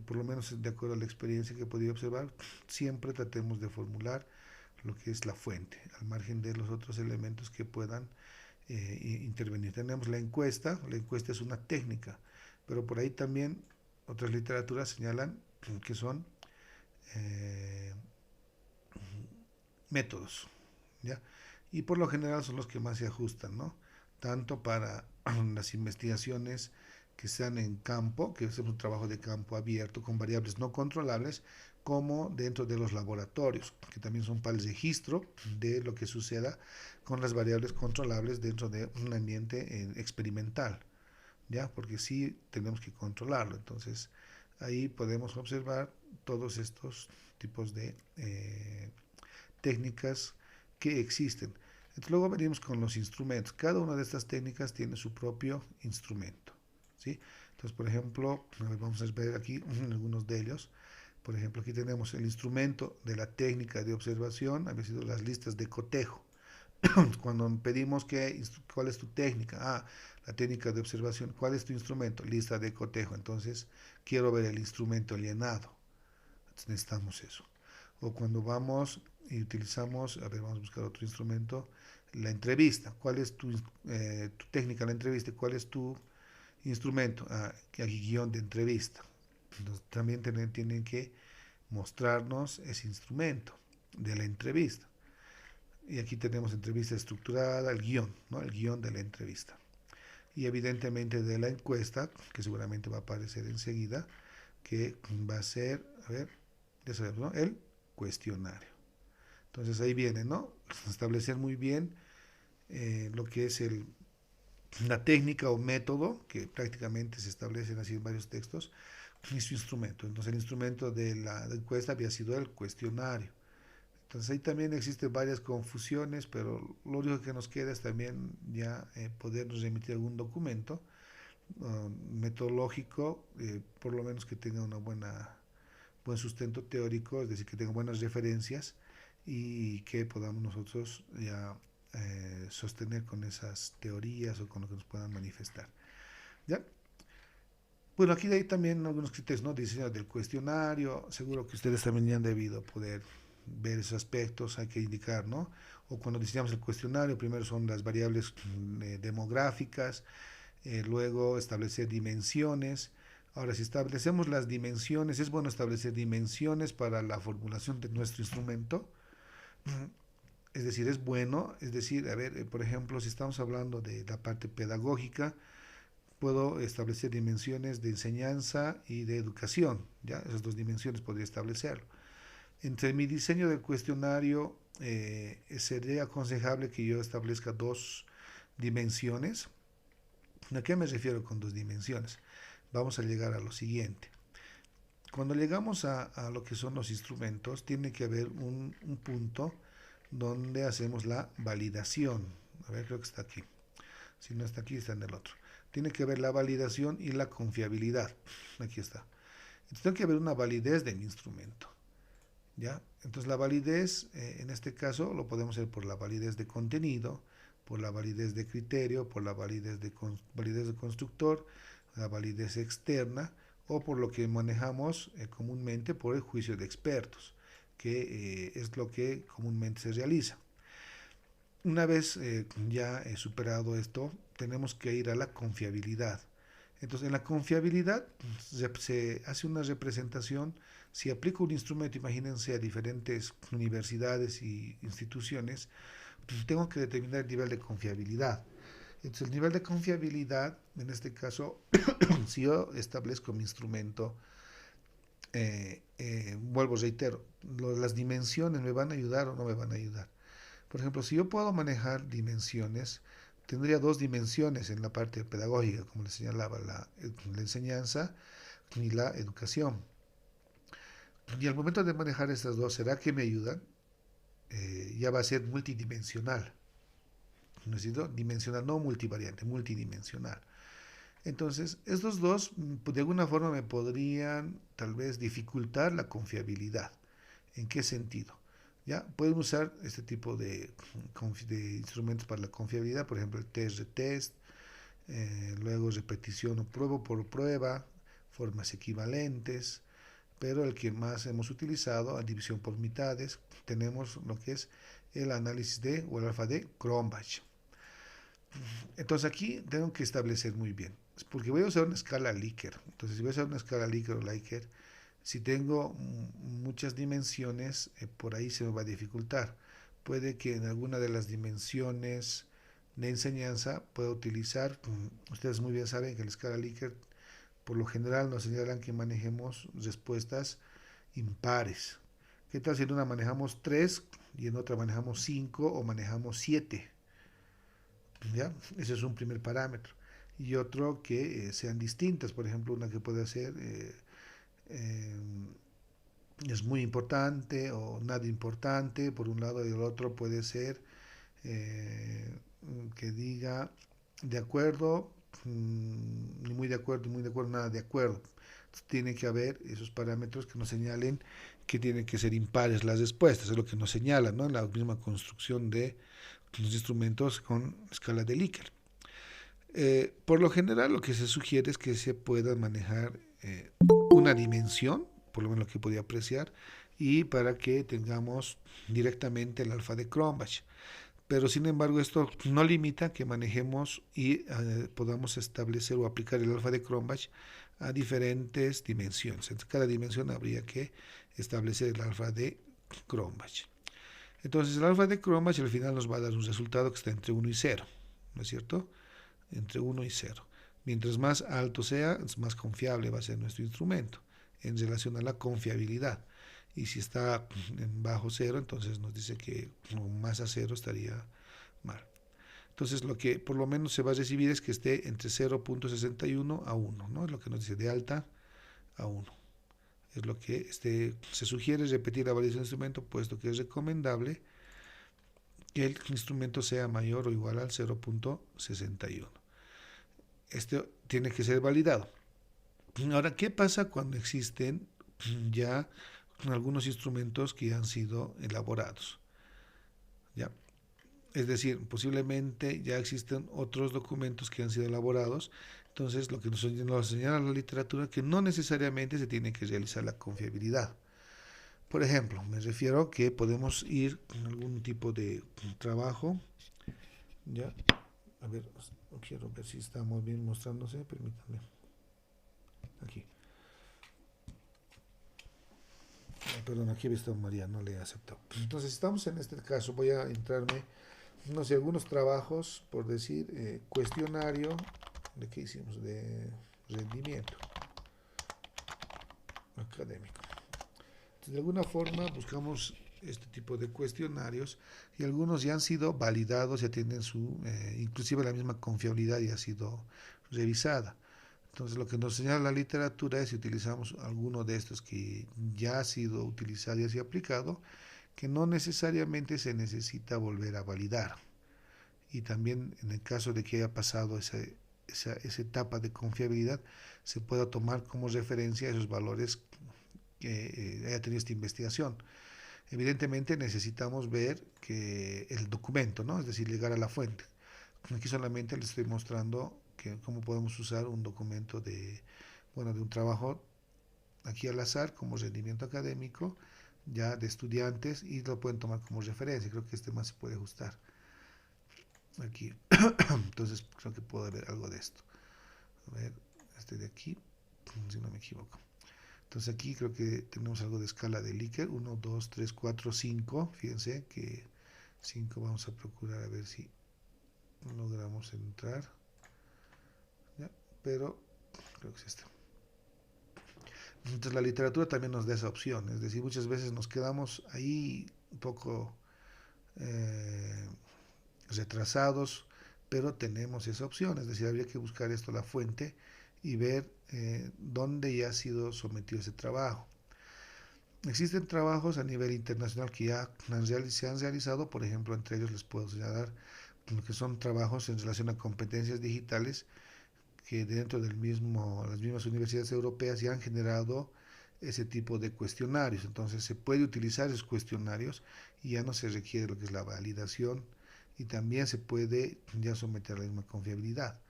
Por lo menos de acuerdo a la experiencia que he podido observar, siempre tratemos de formular lo que es la fuente, al margen de los otros elementos que puedan intervenir. Tenemos la encuesta es una técnica, pero por ahí también otras literaturas señalan que son eh, métodos, ¿ya? Y por lo general son los que más se ajustan, ¿no? Tanto para las investigaciones que sean en campo, que es un trabajo de campo abierto con variables no controlables, como dentro de los laboratorios, que también son para el registro de lo que suceda con las variables controlables dentro de un ambiente experimental, ¿ya? Porque sí tenemos que controlarlo. Entonces, ahí podemos observar todos estos tipos de técnicas que existen. Entonces, luego venimos con los instrumentos. Cada una de estas técnicas tiene su propio instrumento, ¿sí? Entonces, por ejemplo, vamos a ver aquí algunos de ellos. Por ejemplo, aquí tenemos el instrumento de la técnica de observación, había sido las listas de cotejo. Cuando pedimos cuál es tu técnica, la técnica de observación, ¿cuál es tu instrumento? Lista de cotejo. Entonces, quiero ver el instrumento alienado. Entonces, necesitamos eso. O cuando vamos y utilizamos, a ver, vamos a buscar otro instrumento, la entrevista. ¿Cuál es tu técnica de la entrevista? ¿Cuál es tu instrumento? Aquí guión de entrevista. Entonces, también tienen que mostrarnos ese instrumento de la entrevista. Y aquí tenemos entrevista estructurada, el guión, ¿no? El guión de la entrevista. Y evidentemente de la encuesta, que seguramente va a aparecer enseguida, que va a ser, a ver, ya sabemos, ¿no?, el cuestionario. Entonces ahí viene, ¿no?, establecer muy bien lo que es la técnica o método, que prácticamente se establecen así en varios textos, y su instrumento. Entonces el instrumento de la encuesta había sido el cuestionario. Entonces ahí también existen varias confusiones, pero lo único que nos queda es también ya podernos remitir algún documento metodológico, por lo menos que tenga una buen sustento teórico, es decir, que tenga buenas referencias y que podamos nosotros ya sostener con esas teorías o con lo que nos puedan manifestar. ¿Ya? Bueno, aquí hay también algunos criterios, ¿no? Diseño del cuestionario, seguro que ustedes también ya han debido poder ver esos aspectos, hay que indicar, ¿no? O cuando diseñamos el cuestionario, primero son las variables demográficas, luego establecer dimensiones. Ahora, si establecemos las dimensiones, es bueno establecer dimensiones para la formulación de nuestro instrumento. Es decir, es bueno, es decir, a ver, por ejemplo, si estamos hablando de la parte pedagógica, puedo establecer dimensiones de enseñanza y de educación, ¿ya? Esas dos dimensiones podría establecerlo. Entre mi diseño del cuestionario, sería aconsejable que yo establezca dos dimensiones. ¿A qué me refiero con dos dimensiones? Vamos a llegar a lo siguiente. Cuando llegamos a lo que son los instrumentos, tiene que haber un punto donde hacemos la validación. A ver, creo que está aquí. Si no está aquí, está en el otro. Tiene que haber la validación y la confiabilidad. Aquí está. Entonces, tiene que haber una validez de mi instrumento. ¿ya? Entonces la validez, en este caso, lo podemos hacer por la validez de contenido, por la validez de criterio, por la validez de constructor, la validez externa, o por lo que manejamos comúnmente por el juicio de expertos, que es lo que comúnmente se realiza. Una vez ya superado esto, tenemos que ir a la confiabilidad. Entonces, en la confiabilidad se hace una representación. Si aplico un instrumento, imagínense, a diferentes universidades y instituciones, pues tengo que determinar el nivel de confiabilidad. Entonces, el nivel de confiabilidad, en este caso, si yo establezco mi instrumento, vuelvo, reitero, las dimensiones me van a ayudar o no me van a ayudar. Por ejemplo, si yo puedo manejar dimensiones, tendría dos dimensiones en la parte pedagógica, como les señalaba, la enseñanza y la educación. Y al momento de manejar estas dos, ¿será que me ayudan? Ya va a ser multidimensional. ¿No es cierto? Dimensional, no multivariante, multidimensional. Entonces, estos dos, de alguna forma, me podrían tal vez dificultar la confiabilidad. ¿En qué sentido? ¿Ya? Pueden usar este tipo de instrumentos para la confiabilidad, por ejemplo, el test de test, luego repetición o prueba por prueba, formas equivalentes, pero el que más hemos utilizado, a división por mitades, tenemos lo que es el análisis de o el alfa de Cronbach. Entonces aquí tengo que establecer muy bien, porque voy a usar una escala Likert. Entonces si voy a usar una escala Likert o Likert, si tengo muchas dimensiones, por ahí se me va a dificultar. Puede que en alguna de las dimensiones de enseñanza pueda utilizar, ustedes muy bien saben que la escala Likert por lo general nos señalan que manejemos respuestas impares. ¿Qué tal si en una manejamos 3 y en otra manejamos 5 o manejamos 7? ¿Ya? Ese es un primer parámetro. Y otro que sean distintas, por ejemplo, una que puede ser eh, es muy importante o nada importante, por un lado, y el otro puede ser eh, que diga de acuerdo, ni muy de acuerdo, ni muy de acuerdo, nada de acuerdo. Entonces, tiene que haber esos parámetros que nos señalen que tienen que ser impares las respuestas, es lo que nos señala, ¿no? La misma construcción de los instrumentos con escala de Likert. Por lo general, lo que se sugiere es que se pueda manejar una dimensión, por lo menos lo que podía apreciar, y para que tengamos directamente el alfa de Cronbach. Pero sin embargo, esto no limita que manejemos y podamos establecer o aplicar el alfa de Cronbach a diferentes dimensiones. En cada dimensión habría que establecer el alfa de Cronbach. Entonces, el alfa de Cronbach al final nos va a dar un resultado que está entre 1 y 0, ¿no es cierto? Entre 1 y 0. Mientras más alto sea, más confiable va a ser nuestro instrumento en relación a la confiabilidad. Y si está en bajo 0, entonces nos dice que más a 0 estaría mal. Entonces lo que por lo menos se va a recibir es que esté entre 0.61 a 1, ¿no? Es lo que nos dice de alta a 1. Es lo que se sugiere repetir la validación del instrumento, puesto que es recomendable que el instrumento sea mayor o igual al 0.61. Esto tiene que ser validado. Ahora, ¿qué pasa cuando existen ya algunos instrumentos que han sido elaborados? ¿Ya? Es decir, posiblemente ya existen otros documentos que han sido elaborados. Entonces, lo que nos señala la literatura es que no necesariamente se tiene que realizar la confiabilidad. Por ejemplo, me refiero a que podemos ir con algún tipo de trabajo. ¿Ya? A ver, quiero ver si estamos bien mostrándose, permítanme. Aquí. Perdón, aquí he visto a María, no le he aceptado. Entonces, estamos en este caso, voy a entrarme, no sé, algunos trabajos, por decir, cuestionario, ¿de qué hicimos? De rendimiento académico. Entonces, de alguna forma buscamos este tipo de cuestionarios y algunos ya han sido validados, ya tienen inclusive la misma confiabilidad ya ha sido revisada. Entonces lo que nos señala la literatura es si utilizamos alguno de estos que ya ha sido utilizado y así aplicado, que no necesariamente se necesita volver a validar. Y también en el caso de que haya pasado esa etapa de confiabilidad, se pueda tomar como referencia esos valores que haya tenido esta investigación. Evidentemente necesitamos ver que el documento, ¿no? Es decir, llegar a la fuente. Aquí solamente les estoy mostrando cómo podemos usar un documento de un trabajo aquí al azar como rendimiento académico ya de estudiantes y lo pueden tomar como referencia. Creo que este más se puede ajustar aquí. Entonces creo que puedo ver algo de esto. A ver, este de aquí, si no me equivoco. Entonces aquí creo que tenemos algo de escala de Likert, 1, 2, 3, 4, 5. Fíjense que 5 vamos a procurar a ver si logramos entrar. ¿Ya? Pero creo que es este. Entonces la literatura también nos da esa opción, es decir, muchas veces nos quedamos ahí un poco retrasados, pero tenemos esa opción, es decir, habría que buscar esto, la fuente, y ver dónde ya ha sido sometido ese trabajo. Existen trabajos a nivel internacional que ya se han realizado, por ejemplo, entre ellos les puedo señalar lo que son trabajos en relación a competencias digitales que dentro del las mismas universidades europeas ya han generado ese tipo de cuestionarios. Entonces se puede utilizar esos cuestionarios y ya no se requiere lo que es la validación y también se puede ya someter a la misma confiabilidad.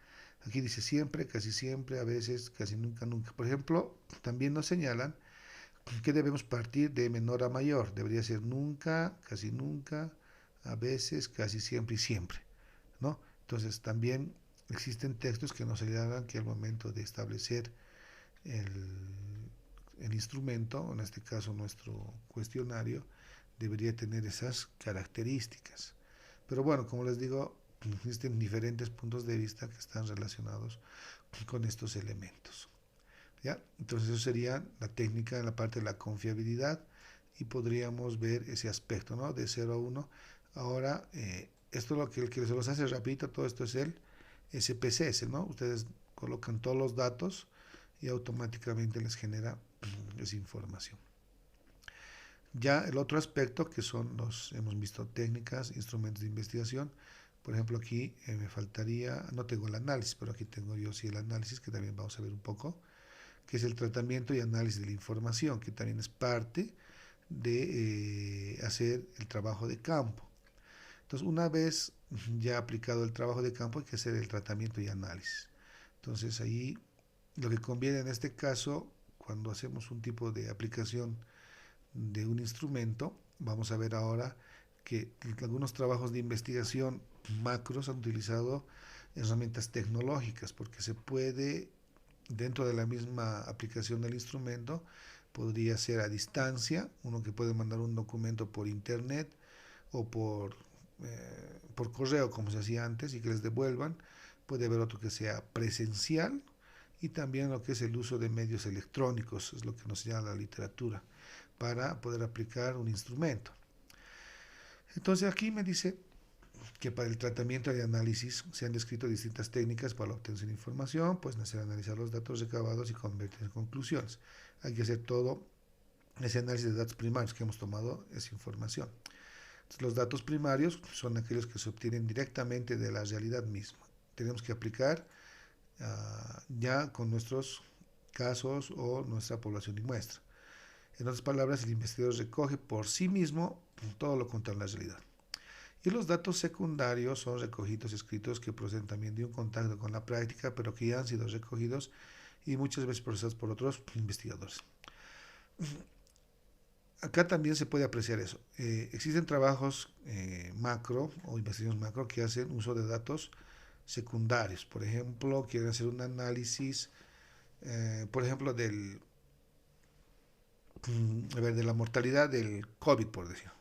Aquí dice siempre, casi siempre, a veces, casi nunca, nunca. Por ejemplo, también nos señalan que debemos partir de menor a mayor. Debería ser nunca, casi nunca, a veces, casi siempre y siempre, ¿no? Entonces también existen textos que nos señalan que al momento de establecer el instrumento, en este caso nuestro cuestionario, debería tener esas características. Pero bueno, como les digo, existen diferentes puntos de vista que están relacionados con estos elementos. ¿Ya? Entonces eso sería la técnica en la parte de la confiabilidad y podríamos ver ese aspecto, ¿no? De 0 a 1. Ahora, esto lo que se los hace rapidito, todo esto es el SPSS, ¿no? Ustedes colocan todos los datos y automáticamente les genera esa información. Ya el otro aspecto que son hemos visto técnicas, instrumentos de investigación. Por ejemplo, aquí me faltaría, no tengo el análisis, pero aquí tengo yo sí el análisis, que también vamos a ver un poco, que es el tratamiento y análisis de la información, que también es parte de hacer el trabajo de campo. Entonces, una vez ya aplicado el trabajo de campo, hay que hacer el tratamiento y análisis. Entonces, ahí lo que conviene en este caso, cuando hacemos un tipo de aplicación de un instrumento, vamos a ver ahora que algunos trabajos de investigación macros han utilizado herramientas tecnológicas, porque se puede, dentro de la misma aplicación del instrumento, podría ser a distancia, uno que puede mandar un documento por internet o por correo, como se hacía antes, y que les devuelvan. Puede haber otro que sea presencial y también lo que es el uso de medios electrónicos, es lo que nos llama la literatura, para poder aplicar un instrumento. Entonces aquí me dice que para el tratamiento y análisis se han descrito distintas técnicas para la obtención de información, pues necesario analizar los datos recabados y convertir en conclusiones. Hay que hacer todo ese análisis de datos primarios que hemos tomado esa información. Entonces, los datos primarios son aquellos que se obtienen directamente de la realidad misma. Tenemos que aplicar ya con nuestros casos o nuestra población y muestra. En otras palabras, el investigador recoge por sí mismo todo lo contrario a la realidad. Y los datos secundarios son recogidos escritos que proceden también de un contacto con la práctica, pero que ya han sido recogidos y muchas veces procesados por otros investigadores. Acá también se puede apreciar eso. Existen trabajos macro o investigaciones macro que hacen uso de datos secundarios. Por ejemplo, quieren hacer un análisis, por ejemplo, de la mortalidad del COVID, por decirlo.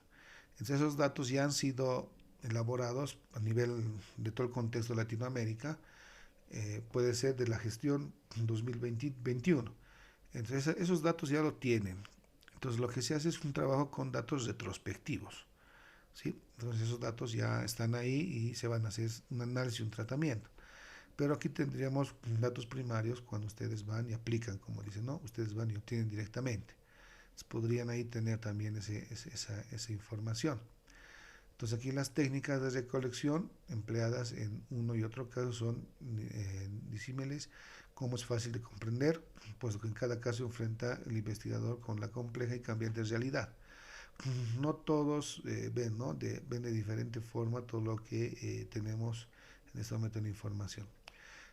Entonces, esos datos ya han sido elaborados a nivel de todo el contexto de Latinoamérica, puede ser de la gestión 2021. Entonces, esos datos ya lo tienen. Entonces, lo que se hace es un trabajo con datos retrospectivos, ¿sí? Entonces, esos datos ya están ahí y se van a hacer un análisis y un tratamiento. Pero aquí tendríamos datos primarios cuando ustedes van y aplican, como dicen, ¿no? Ustedes van y obtienen directamente. Entonces, podrían ahí tener también esa información. Entonces aquí las técnicas de recolección empleadas en uno y otro caso son disímiles, como es fácil de comprender, puesto que en cada caso enfrenta el investigador con la compleja y cambiante realidad. No todos ven, ¿no? Ven de diferente forma todo lo que tenemos en este momento en información.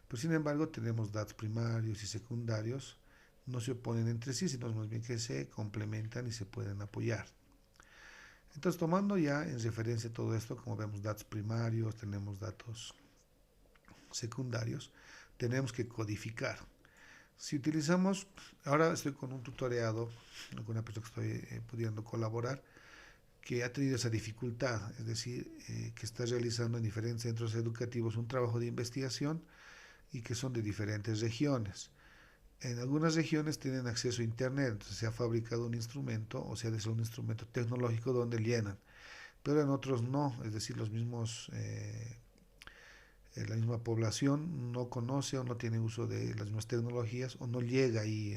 Pero sin embargo tenemos datos primarios y secundarios, no se oponen entre sí, sino más bien que se complementan y se pueden apoyar. Entonces, tomando ya en referencia todo esto, como vemos datos primarios, tenemos datos secundarios, tenemos que codificar. Si utilizamos, ahora estoy con un tutoreado, con una persona que estoy pudiendo colaborar, que ha tenido esa dificultad, es decir, que está realizando en diferentes centros educativos un trabajo de investigación y que son de diferentes regiones. En algunas regiones tienen acceso a Internet, entonces se ha fabricado un instrumento o se ha desarrollado un instrumento tecnológico donde llenan, pero en otros no, es decir, la misma población no conoce o no tiene uso de las mismas tecnologías o no llega ahí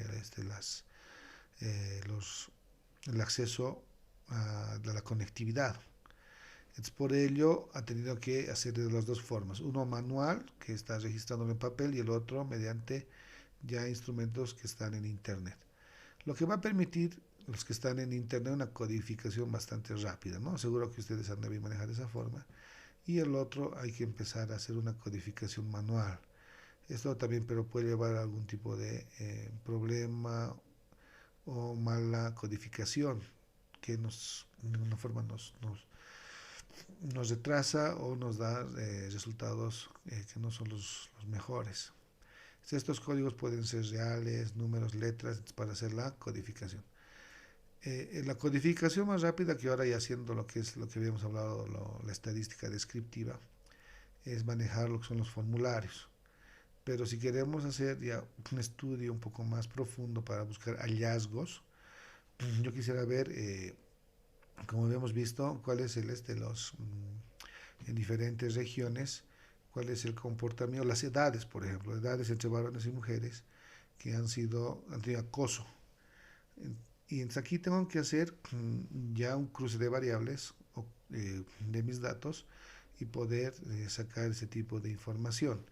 el acceso a la conectividad. Entonces, por ello ha tenido que hacer de las dos formas, uno manual, que está registrándolo en papel, y el otro mediante ya instrumentos que están en Internet. Lo que va a permitir los que están en Internet una codificación bastante rápida, ¿no? Seguro que ustedes han de manejar de esa forma. Y el otro hay que empezar a hacer una codificación manual. Esto también pero puede llevar a algún tipo de problema o mala codificación que de alguna forma nos retrasa o nos da resultados que no son los mejores. Estos códigos pueden ser reales, números, letras, para hacer la codificación. La codificación más rápida, que ahora ya haciendo lo que es lo que habíamos hablado, la estadística descriptiva, es manejar lo que son los formularios. Pero si queremos hacer ya un estudio un poco más profundo para buscar hallazgos, yo quisiera ver, como habíamos visto, cuál es en diferentes regiones, cuál es el comportamiento, las edades, por ejemplo, edades entre varones y mujeres que han tenido acoso. Y entonces aquí tengo que hacer ya un cruce de variables de mis datos y poder sacar ese tipo de información.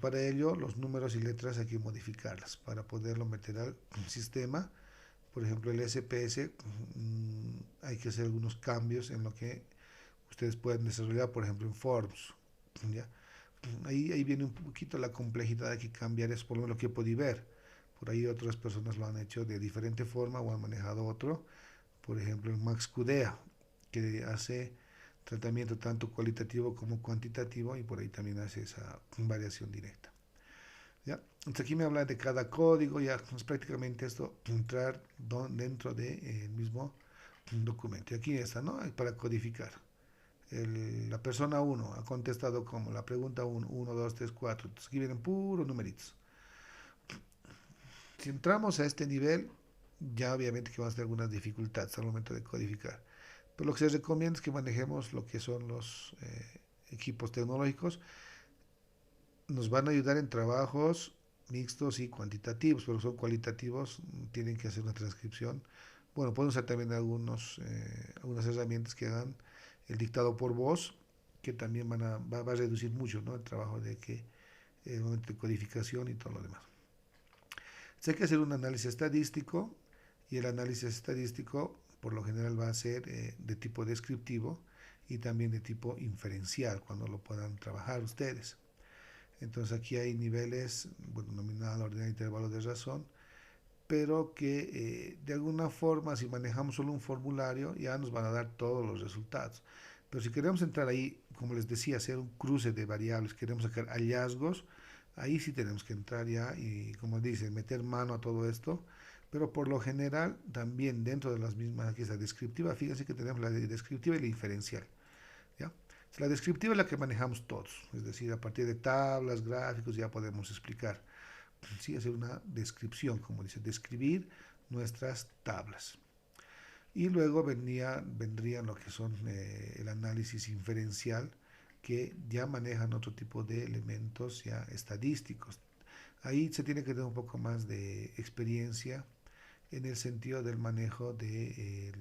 Para ello, los números y letras hay que modificarlas para poderlo meter al sistema. Por ejemplo, el SPS, hay que hacer algunos cambios en lo que ustedes pueden desarrollar, por ejemplo, en Forms. ¿Ya? Ahí viene un poquito la complejidad, hay que cambiar eso, por lo que he podido ver. Por ahí otras personas lo han hecho de diferente forma o han manejado otro. Por ejemplo, el Max Qdea, que hace tratamiento tanto cualitativo como cuantitativo y por ahí también hace esa variación directa. ¿Ya? Entonces aquí me habla de cada código, ya es prácticamente esto, entrar dentro del mismo documento. Y aquí está, ¿no? Para codificar. La persona 1 ha contestado como la pregunta 1, 1, 2, 3, 4. Entonces aquí vienen puros numeritos. Si entramos a este nivel, ya obviamente que vamos a tener algunas dificultades al momento de codificar. Pero lo que se recomienda es que manejemos lo que son los equipos tecnológicos. Nos van a ayudar en trabajos mixtos y cuantitativos, pero son cualitativos, tienen que hacer una transcripción. Bueno, pueden usar también algunas herramientas que hagan el dictado por voz, que también va a reducir mucho, ¿no?, el trabajo el momento de codificación y todo lo demás. Hay que hacer un análisis estadístico y el análisis estadístico por lo general va a ser de tipo descriptivo y también de tipo inferencial cuando lo puedan trabajar ustedes. Entonces aquí hay niveles, bueno, nominal, ordinal, intervalo de razón, pero que de alguna forma si manejamos solo un formulario ya nos van a dar todos los resultados. Pero si queremos entrar ahí, como les decía, hacer un cruce de variables, queremos sacar hallazgos, ahí sí tenemos que entrar ya y, como dicen, meter mano a todo esto. Pero por lo general, también dentro de las mismas, aquí está descriptiva, fíjense que tenemos la descriptiva y la inferencial. ¿Ya? La descriptiva es la que manejamos todos, es decir, a partir de tablas, gráficos, ya podemos explicar. Sí, hacer una descripción, como dice, describir nuestras tablas. Y luego vendrían lo que son el análisis inferencial, que ya manejan otro tipo de elementos ya estadísticos. Ahí se tiene que tener un poco más de experiencia en el sentido del manejo de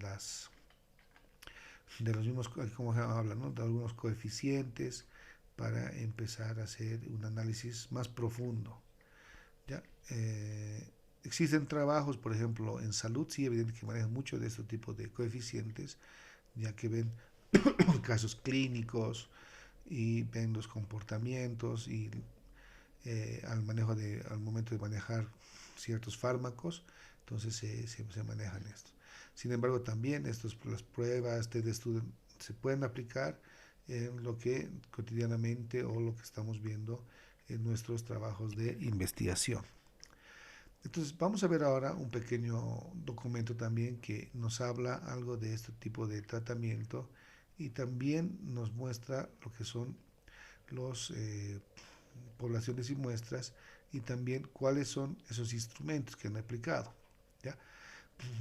de los mismos, como se habla, ¿no? De algunos coeficientes para empezar a hacer un análisis más profundo. ¿Ya? Existen trabajos, por ejemplo, en salud, sí, evidentemente que manejan mucho de este tipo de coeficientes, ya que ven casos clínicos y ven los comportamientos y al momento de manejar ciertos fármacos, entonces se manejan estos. Sin embargo, también las pruebas, test de estudio, se pueden aplicar en lo que cotidianamente o lo que estamos viendo en nuestros trabajos de investigación. Entonces vamos a ver ahora un pequeño documento también que nos habla algo de este tipo de tratamiento y también nos muestra lo que son los poblaciones y muestras y también cuáles son esos instrumentos que han aplicado. ¿Ya?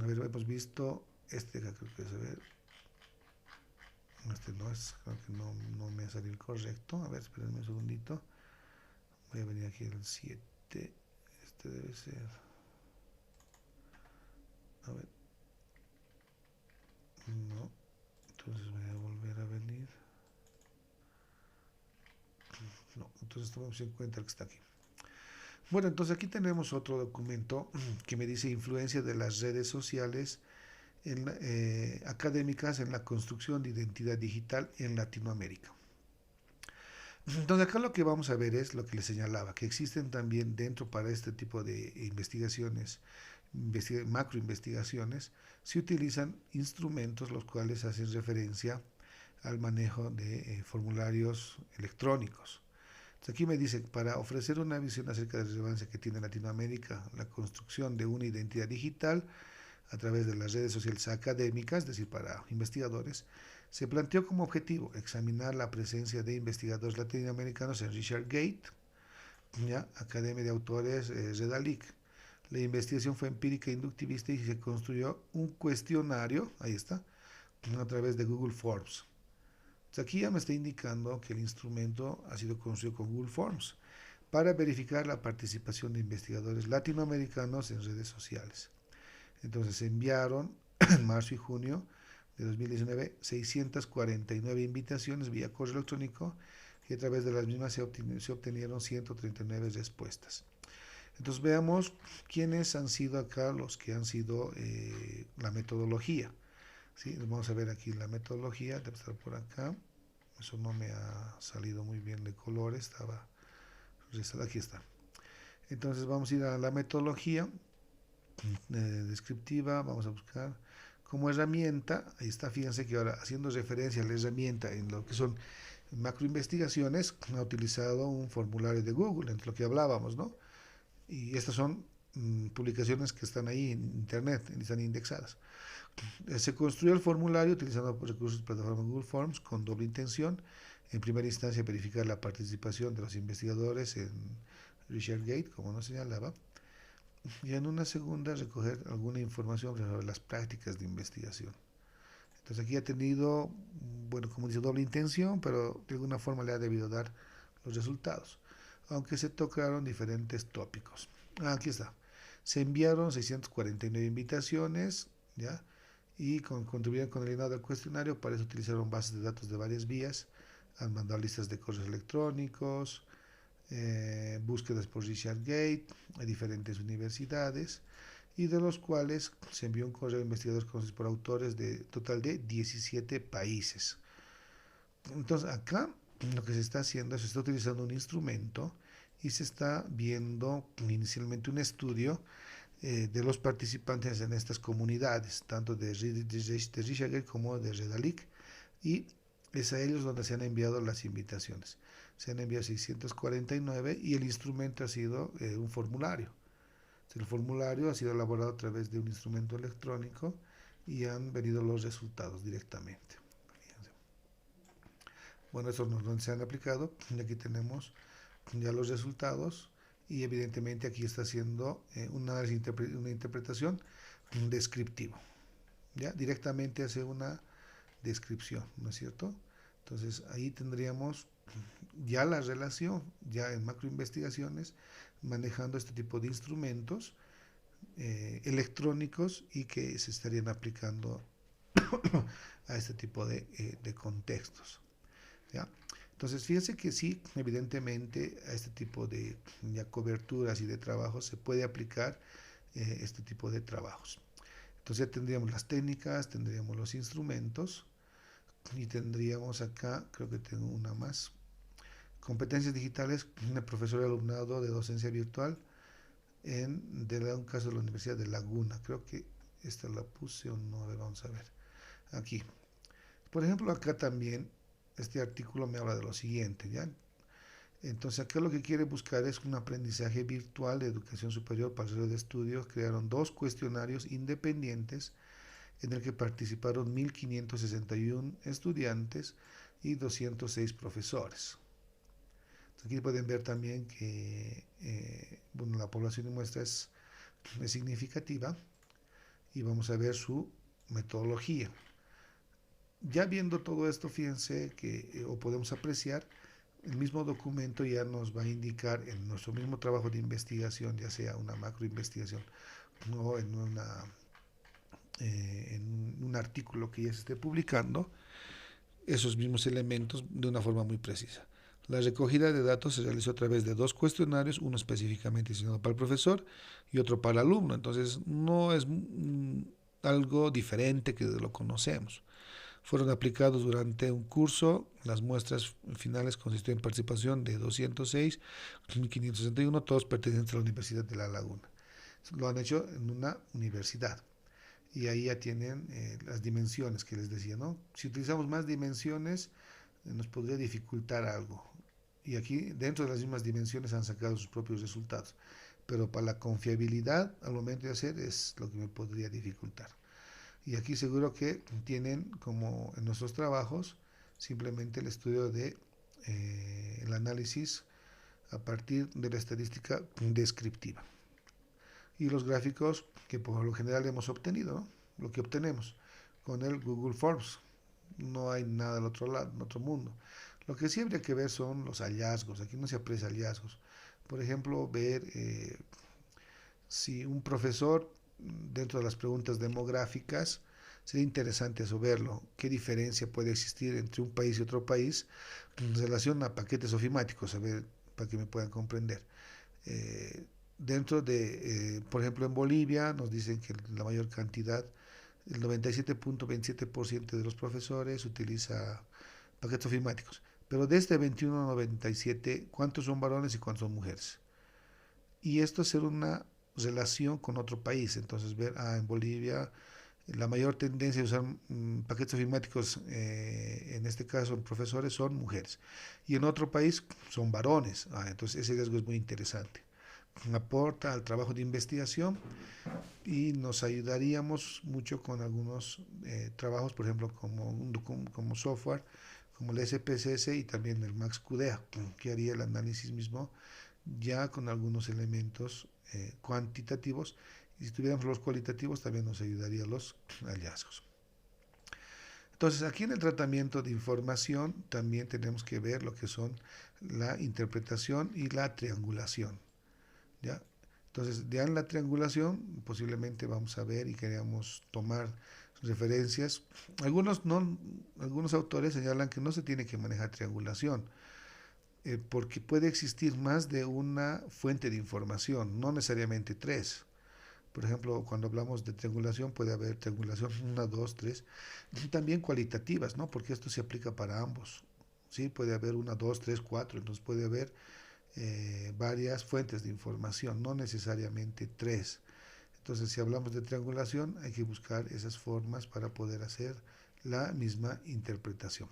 A ver, hemos visto creo que es, a ver, este no es, creo que no me ha salido correcto. A ver, espérenme un segundito. Voy a venir aquí al 7. Este debe ser. A ver. No. Entonces voy a volver a venir. No. Entonces tomamos en cuenta el que está aquí. Bueno, entonces aquí tenemos otro documento que me dice influencia de las redes sociales académicas en la construcción de identidad digital en Latinoamérica. Entonces acá lo que vamos a ver es lo que les señalaba, que existen también dentro para este tipo de investigaciones, macro investigaciones, se utilizan instrumentos los cuales hacen referencia al manejo de formularios electrónicos. Entonces aquí me dice, para ofrecer una visión acerca de la relevancia que tiene Latinoamérica, la construcción de una identidad digital a través de las redes sociales académicas, es decir, para investigadores, se planteó como objetivo examinar la presencia de investigadores latinoamericanos en ResearchGate, ¿ya? Academia de Autores Redalic. La investigación fue empírica e inductivista y se construyó un cuestionario, ahí está, a través de Google Forms. Entonces aquí ya me está indicando que el instrumento ha sido construido con Google Forms para verificar la participación de investigadores latinoamericanos en redes sociales. Entonces se enviaron en marzo y junio de 2019 649 invitaciones vía correo electrónico y a través de las mismas se obtenieron 139 respuestas. Entonces veamos quiénes han sido acá los que han sido la metodología. ¿Sí? Vamos a ver aquí la metodología, debe estar por acá. Eso no me ha salido muy bien de colores, aquí está. Entonces vamos a ir a la metodología descriptiva, vamos a buscar como herramienta, ahí está, fíjense que ahora haciendo referencia a la herramienta en lo que son macroinvestigaciones, ha utilizado un formulario de Google, entre lo que hablábamos, ¿no? Y estas son publicaciones que están ahí en internet, están indexadas. Se construyó el formulario utilizando recursos de plataforma Google Forms con doble intención. En primera instancia, verificar la participación de los investigadores en ResearchGate, como nos señalaba, y en una segunda recoger alguna información sobre las prácticas de investigación. Entonces aquí ha tenido, bueno, como dice, doble intención, pero de alguna forma le ha debido dar los resultados, aunque se tocaron diferentes tópicos. Aquí está. Se enviaron 649 invitaciones, ¿ya? Y contribuyeron con el llenado del cuestionario. Para eso utilizaron bases de datos de varias vías, han mandado listas de correos electrónicos, búsquedas por ResearchGate a diferentes universidades, y de los cuales se envió un correo a investigadores conocidos por autores de total de 17 países. Entonces acá lo que se está haciendo es se está utilizando un instrumento y se está viendo inicialmente un estudio de los participantes en estas comunidades, tanto de ResearchGate como de Redalic, y es a ellos donde se han enviado las invitaciones. Se han enviado 649 y el instrumento ha sido un formulario. El formulario ha sido elaborado a través de un instrumento electrónico y han venido los resultados directamente. Fíjense. Bueno, estos no se han aplicado y aquí tenemos ya los resultados y evidentemente aquí está haciendo una interpretación descriptiva. ¿Ya? Directamente hace una descripción, ¿no es cierto? Entonces ahí tendríamos ya la relación, ya en macroinvestigaciones, manejando este tipo de instrumentos electrónicos y que se estarían aplicando a este tipo de contextos, ¿ya? Entonces, fíjense que sí, evidentemente a este tipo de ya coberturas y de trabajos se puede aplicar este tipo de trabajos. Entonces ya tendríamos las técnicas, tendríamos los instrumentos y tendríamos acá, creo que tengo una más, competencias digitales de profesor y alumnado de docencia virtual un caso de la Universidad de Laguna. Creo que esta la puse o no, a ver, vamos a ver. Aquí. Por ejemplo, acá también este artículo me habla de lo siguiente, ¿ya? Entonces acá lo que quiere buscar es un aprendizaje virtual de educación superior para el de estudios. Crearon dos cuestionarios independientes en el que participaron 1.561 estudiantes y 206 profesores. Aquí pueden ver también que bueno, la población de muestra es significativa y vamos a ver su metodología. Ya viendo todo esto, fíjense que o podemos apreciar, el mismo documento ya nos va a indicar en nuestro mismo trabajo de investigación, ya sea una macroinvestigación o en un artículo que ya se esté publicando, esos mismos elementos de una forma muy precisa. La recogida de datos se realizó a través de dos cuestionarios, uno específicamente diseñado para el profesor y otro para el alumno. Entonces, no es algo diferente que lo conocemos. Fueron aplicados durante un curso. Las muestras finales consistieron en participación de 206, 561, todos pertenecientes a la Universidad de La Laguna. Lo han hecho en una universidad. Y ahí ya tienen las dimensiones que les decía, ¿no? Si utilizamos más dimensiones, nos podría dificultar algo. Y aquí, dentro de las mismas dimensiones, han sacado sus propios resultados. Pero para la confiabilidad, al momento de hacer, es lo que me podría dificultar. Y aquí seguro que tienen, como en nuestros trabajos, simplemente el estudio de el análisis a partir de la estadística descriptiva. Y los gráficos que por lo general hemos obtenido, ¿no? Lo que obtenemos con el Google Forms. No hay nada del otro lado, en otro mundo. Lo que sí habría que ver son los hallazgos. Aquí no se aprecia hallazgos. Por ejemplo, ver si un profesor, dentro de las preguntas demográficas, sería interesante eso verlo. ¿Qué diferencia puede existir entre un país y otro país en relación a paquetes ofimáticos? A ver, para que me puedan comprender. Dentro de, por ejemplo, en Bolivia nos dicen que la mayor cantidad, el 97.27% de los profesores utiliza paquetes ofimáticos. Pero de este 21 a 97, ¿cuántos son varones y cuántos son mujeres? Y esto es una relación con otro país. Entonces, ver, en Bolivia la mayor tendencia de usar paquetes ofimáticos, en este caso en profesores, son mujeres. Y en otro país son varones. Entonces, ese riesgo es muy interesante. Aporta al trabajo de investigación y nos ayudaríamos mucho con algunos trabajos, por ejemplo, como software, como el SPSS y también el MaxQDA, que haría el análisis mismo ya con algunos elementos cuantitativos, y si tuviéramos los cualitativos también nos ayudaría los hallazgos. Entonces, aquí en el tratamiento de información también tenemos que ver lo que son la interpretación y la triangulación, ¿ya? Entonces, ya en la triangulación posiblemente vamos a ver y queríamos tomar referencias. Algunos autores señalan que no se tiene que manejar triangulación, porque puede existir más de una fuente de información, no necesariamente tres. Por ejemplo, cuando hablamos de triangulación, puede haber triangulación 1, 2, 3, y también cualitativas, ¿no? Porque esto se aplica para ambos. ¿Sí? Puede haber 1, 2, 3, 4, entonces puede haber varias fuentes de información, no necesariamente tres. Entonces, si hablamos de triangulación, hay que buscar esas formas para poder hacer la misma interpretación.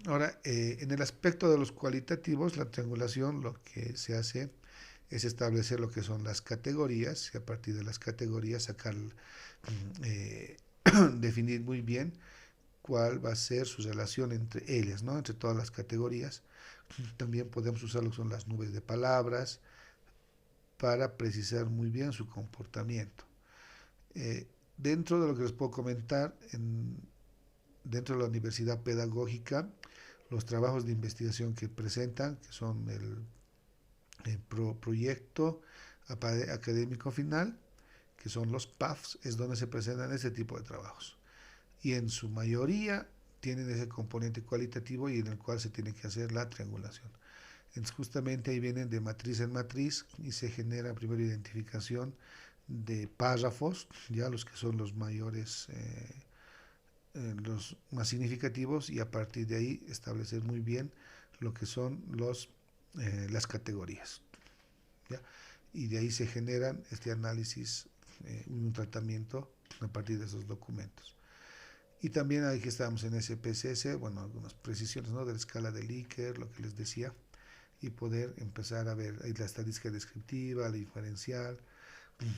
Ahora, en el aspecto de los cualitativos, la triangulación lo que se hace es establecer lo que son las categorías y a partir de las categorías sacar, eh, definir muy bien cuál va a ser su relación entre ellas, ¿no? Entre todas las categorías. También podemos usar lo que son las nubes de palabras para precisar muy bien su comportamiento. Dentro de lo que les puedo comentar, dentro de la universidad pedagógica, los trabajos de investigación que presentan, que son el proyecto académico final, que son los PAFs, es donde se presentan este tipo de trabajos. Y en su mayoría tienen ese componente cualitativo y en el cual se tiene que hacer la triangulación. Entonces, justamente ahí vienen de matriz en matriz y se genera primero identificación de párrafos, ya los que son los mayores, los más significativos, y a partir de ahí establecer muy bien lo que son las categorías, ¿ya? Y de ahí se generan este análisis, un tratamiento a partir de esos documentos. Y también ahí que estábamos en SPSS, bueno, algunas precisiones, ¿no?, de la escala de Likert, lo que les decía, y poder empezar a ver ahí la estadística descriptiva, la diferencial,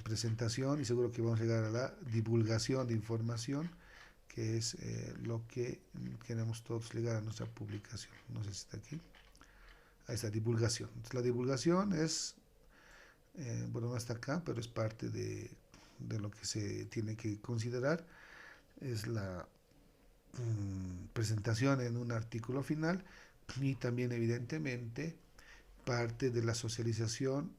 presentación, y seguro que vamos a llegar a la divulgación de información, que es lo que queremos todos llegar a nuestra publicación. No sé si está aquí. Ahí está, divulgación. Entonces, la divulgación es, bueno, no está acá, pero es parte de lo que se tiene que considerar. Es la presentación en un artículo final y también, evidentemente, parte de la socialización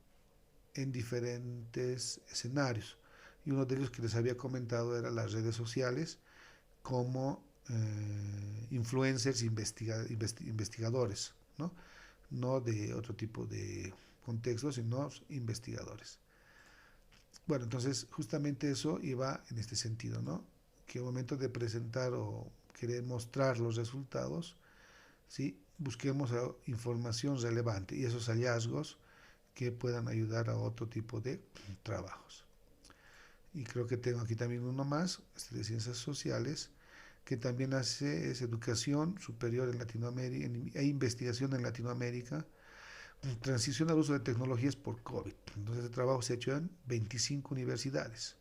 en diferentes escenarios. Y uno de ellos que les había comentado era las redes sociales como influencers investigadores, ¿no? No de otro tipo de contextos, sino investigadores. Bueno, entonces justamente eso iba en este sentido, ¿no? Que al momento de presentar o querer mostrar los resultados, ¿sí?, busquemos información relevante y esos hallazgos que puedan ayudar a otro tipo de trabajos. Y creo que tengo aquí también uno más, este de ciencias sociales, que también hace es educación superior en Latinoamérica e investigación en Latinoamérica, transición al uso de tecnologías por COVID. Entonces, el trabajo se ha hecho en 25 universidades.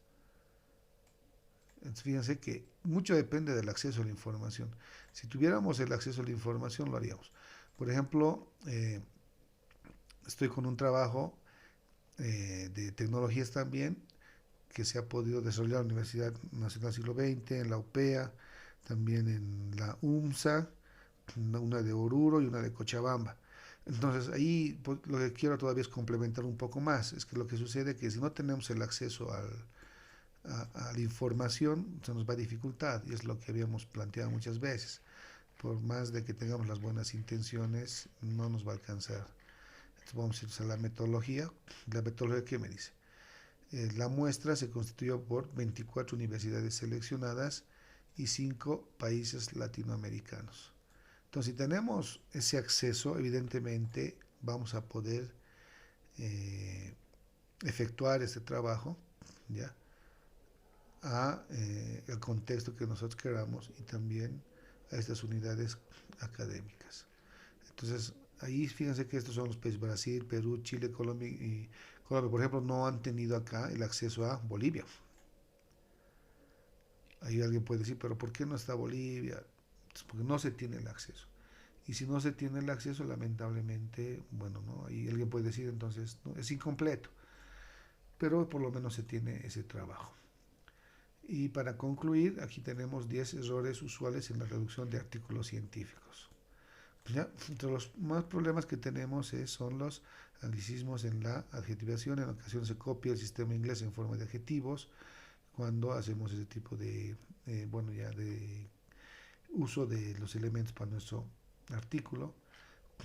Entonces, fíjense que mucho depende del acceso a la información. Si tuviéramos el acceso a la información, lo haríamos. Por ejemplo, estoy con un trabajo de tecnologías también, que se ha podido desarrollar en la Universidad Nacional Siglo XX, en la UPEA, también en la UMSA, una de Oruro y una de Cochabamba. Entonces ahí pues, lo que quiero todavía es complementar un poco más. Es que lo que sucede es que si no tenemos el acceso a la información, se nos va a dificultar, y es lo que habíamos planteado muchas veces. Por más de que tengamos las buenas intenciones, no nos va a alcanzar. Entonces vamos a ir a la metodología. ¿La metodología qué me dice? La muestra se constituyó por 24 universidades seleccionadas y 5 países latinoamericanos. Entonces, si tenemos ese acceso, evidentemente vamos a poder efectuar este trabajo, ¿ya?, a el contexto que nosotros queramos y también a estas unidades académicas. Entonces, ahí fíjense que estos son los países: Brasil, Perú, Chile, Colombia y Colombia, por ejemplo, no han tenido acá el acceso a Bolivia. Ahí alguien puede decir, pero ¿por qué no está Bolivia? Pues porque no se tiene el acceso. Y si no se tiene el acceso, lamentablemente, bueno, ¿no? Ahí alguien puede decir, entonces, ¿no?, es incompleto. Pero por lo menos se tiene ese trabajo. Y para concluir, aquí tenemos 10 errores usuales en la reducción de artículos científicos. ¿Ya? Entre los más problemas que tenemos son los anglicismos en la adjetivación. En ocasiones se copia el sistema inglés en forma de adjetivos cuando hacemos ese tipo de, bueno, ya de uso de los elementos para nuestro artículo.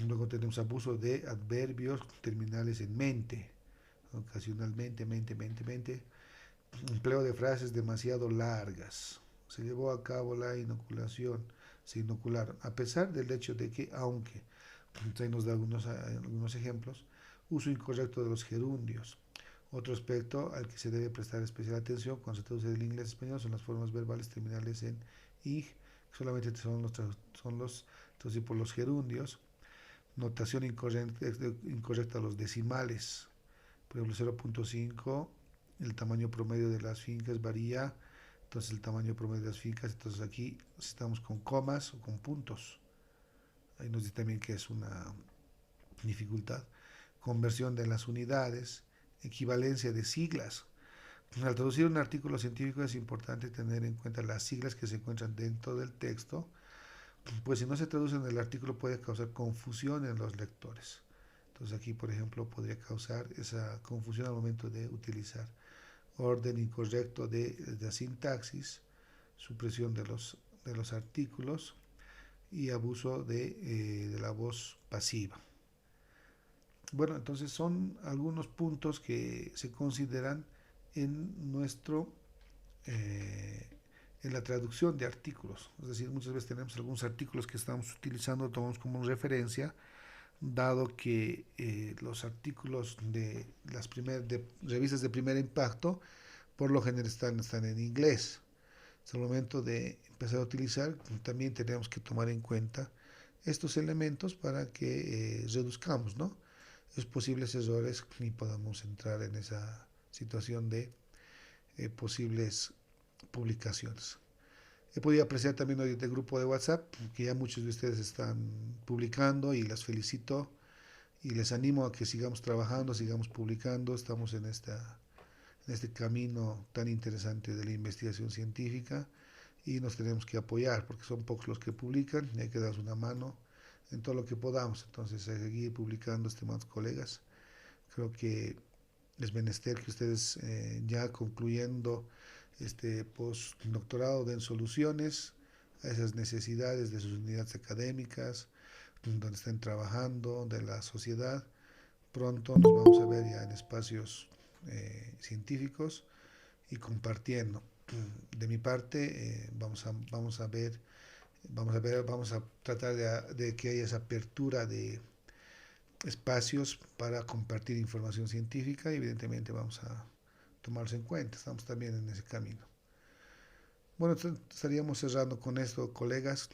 Luego tenemos abuso de adverbios terminales en mente, ocasionalmente, mente. Empleo de frases demasiado largas. Se llevó a cabo la inoculación, se inocularon, a pesar del hecho de que, aunque, ahí nos da algunos ejemplos: uso incorrecto de los gerundios. Otro aspecto al que se debe prestar especial atención cuando se traduce del inglés a español son las formas verbales terminales en ig, que solamente son los traducidos por los gerundios. Notación incorrecta a los decimales. Por ejemplo, 0.5, el tamaño promedio de las fincas varía, entonces el tamaño promedio de las fincas, entonces aquí estamos con comas o con puntos. Ahí nos dice también que es una dificultad. Conversión de las unidades, equivalencia de siglas. Al traducir un artículo científico es importante tener en cuenta las siglas que se encuentran dentro del texto, pues si no se traduce en el artículo puede causar confusión en los lectores. Entonces aquí, por ejemplo, podría causar esa confusión al momento de utilizar orden incorrecto de la sintaxis, supresión de los artículos y abuso de la voz pasiva. Bueno, entonces son algunos puntos que se consideran en nuestro eh, en la traducción de artículos. Es decir, muchas veces tenemos algunos artículos que estamos utilizando, tomamos como referencia, dado que los artículos de las revistas de primer impacto por lo general están en inglés. Es el momento de empezar a utilizar, también tenemos que tomar en cuenta estos elementos para que reduzcamos, ¿no?, los posibles errores y podamos entrar en esa situación de posibles publicaciones. He podido apreciar también hoy del grupo de WhatsApp que ya muchos de ustedes están publicando y las felicito y les animo a que sigamos trabajando, sigamos publicando. Estamos en este camino tan interesante de la investigación científica y nos tenemos que apoyar porque son pocos los que publican y hay que darles una mano en todo lo que podamos. Entonces, a seguir publicando, estimados colegas. Creo que es menester que ustedes ya concluyendo este postdoctorado den soluciones a esas necesidades de sus unidades académicas, donde estén trabajando, de la sociedad. Pronto nos vamos a ver ya en espacios científicos y compartiendo. De mi parte, vamos a tratar de que haya esa apertura de espacios para compartir información científica y evidentemente vamos a tomarlos en cuenta. Estamos también en ese camino. Bueno, estaríamos cerrando con esto, colegas.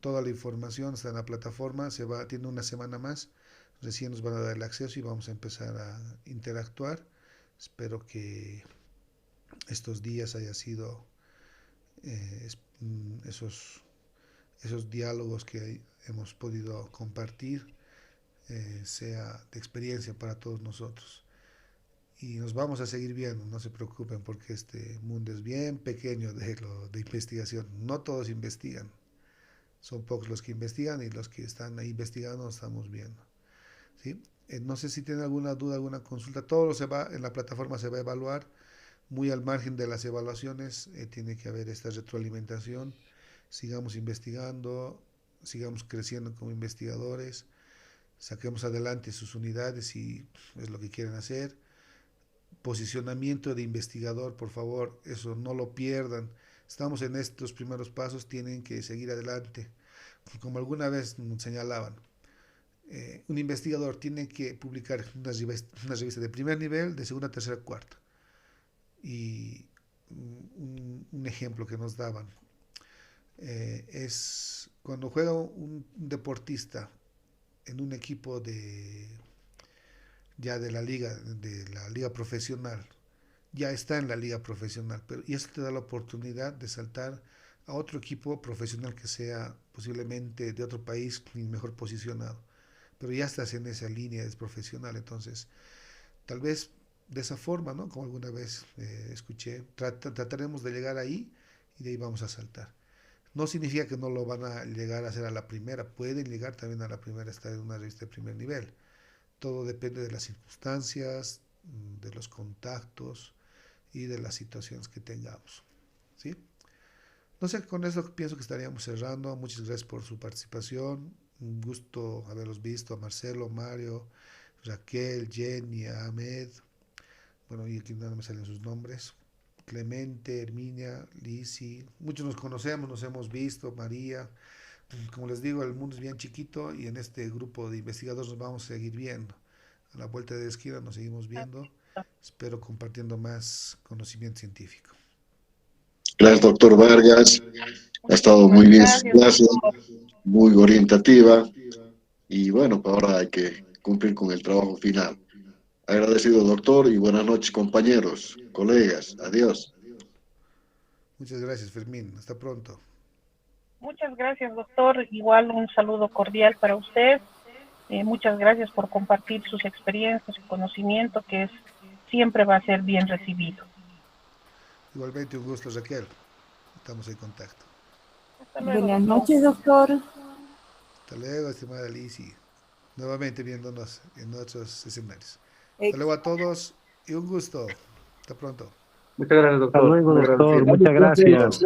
Toda la información está en la plataforma, tiene una semana más. Recién nos van a dar el acceso y vamos a empezar a interactuar. Espero que estos días haya sido eh, esos diálogos que hemos podido compartir sea de experiencia para todos nosotros. Y nos vamos a seguir viendo, no se preocupen porque este mundo es bien pequeño de investigación. No todos investigan, son pocos los que investigan y los que están ahí investigando estamos viendo. ¿Sí? No sé si tienen alguna duda, alguna consulta. Todo en la plataforma se va a evaluar. Muy al margen de las evaluaciones tiene que haber esta retroalimentación. Sigamos investigando, sigamos creciendo como investigadores, saquemos adelante sus unidades si es lo que quieren hacer. Posicionamiento de investigador, por favor, eso no lo pierdan. Estamos en estos primeros pasos, tienen que seguir adelante. Como alguna vez señalaban, un investigador tiene que publicar una revista de primer nivel, de segunda, tercera, cuarta. Y un ejemplo que nos daban es cuando juega un deportista en un equipo ya de la liga profesional, ya está en la liga profesional, pero y eso te da la oportunidad de saltar a otro equipo profesional que sea posiblemente de otro país y mejor posicionado, pero ya estás en esa línea, es profesional. Entonces tal vez de esa forma, ¿no?, como alguna vez escuché, trataremos de llegar ahí y de ahí vamos a saltar. No significa que no lo van a llegar a hacer a la primera, pueden llegar también a la primera, estar en una revista de primer nivel. Todo depende de las circunstancias, de los contactos y de las situaciones que tengamos. ¿Sí? No sé, con eso pienso que estaríamos cerrando. Muchas gracias por su participación. Un gusto haberlos visto, a Marcelo, Mario, Raquel, Jenny, Ahmed. Bueno, y aquí no me salen sus nombres. Clemente, Herminia, Lisi. Muchos nos conocemos, nos hemos visto, María. Como les digo, el mundo es bien chiquito y en este grupo de investigadores nos vamos a seguir viendo. A la vuelta de la esquina nos seguimos viendo. Espero compartiendo más conocimiento científico. Gracias, doctor Vargas. Ha estado muy bien su Gracias, clase, doctor. muy orientativa. Y bueno, pues ahora hay que cumplir con el trabajo final. Agradecido, doctor, y buenas noches, compañeros, colegas. Adiós. Muchas gracias, Fermín. Hasta pronto. Muchas gracias, doctor. Igual un saludo cordial para usted. Muchas gracias por compartir sus experiencias, su conocimiento, siempre va a ser bien recibido. Igualmente un gusto, Raquel. Estamos en contacto. Hasta luego, Buenas doctor. noches, doctor. Hasta luego, estimada Lizzie. Nuevamente viéndonos en otros escenarios. Hasta luego a Ex- todos y un gusto. Hasta pronto. Muchas gracias, Hasta doctor. luego, Muy doctor. agradecido. Muchas gracias.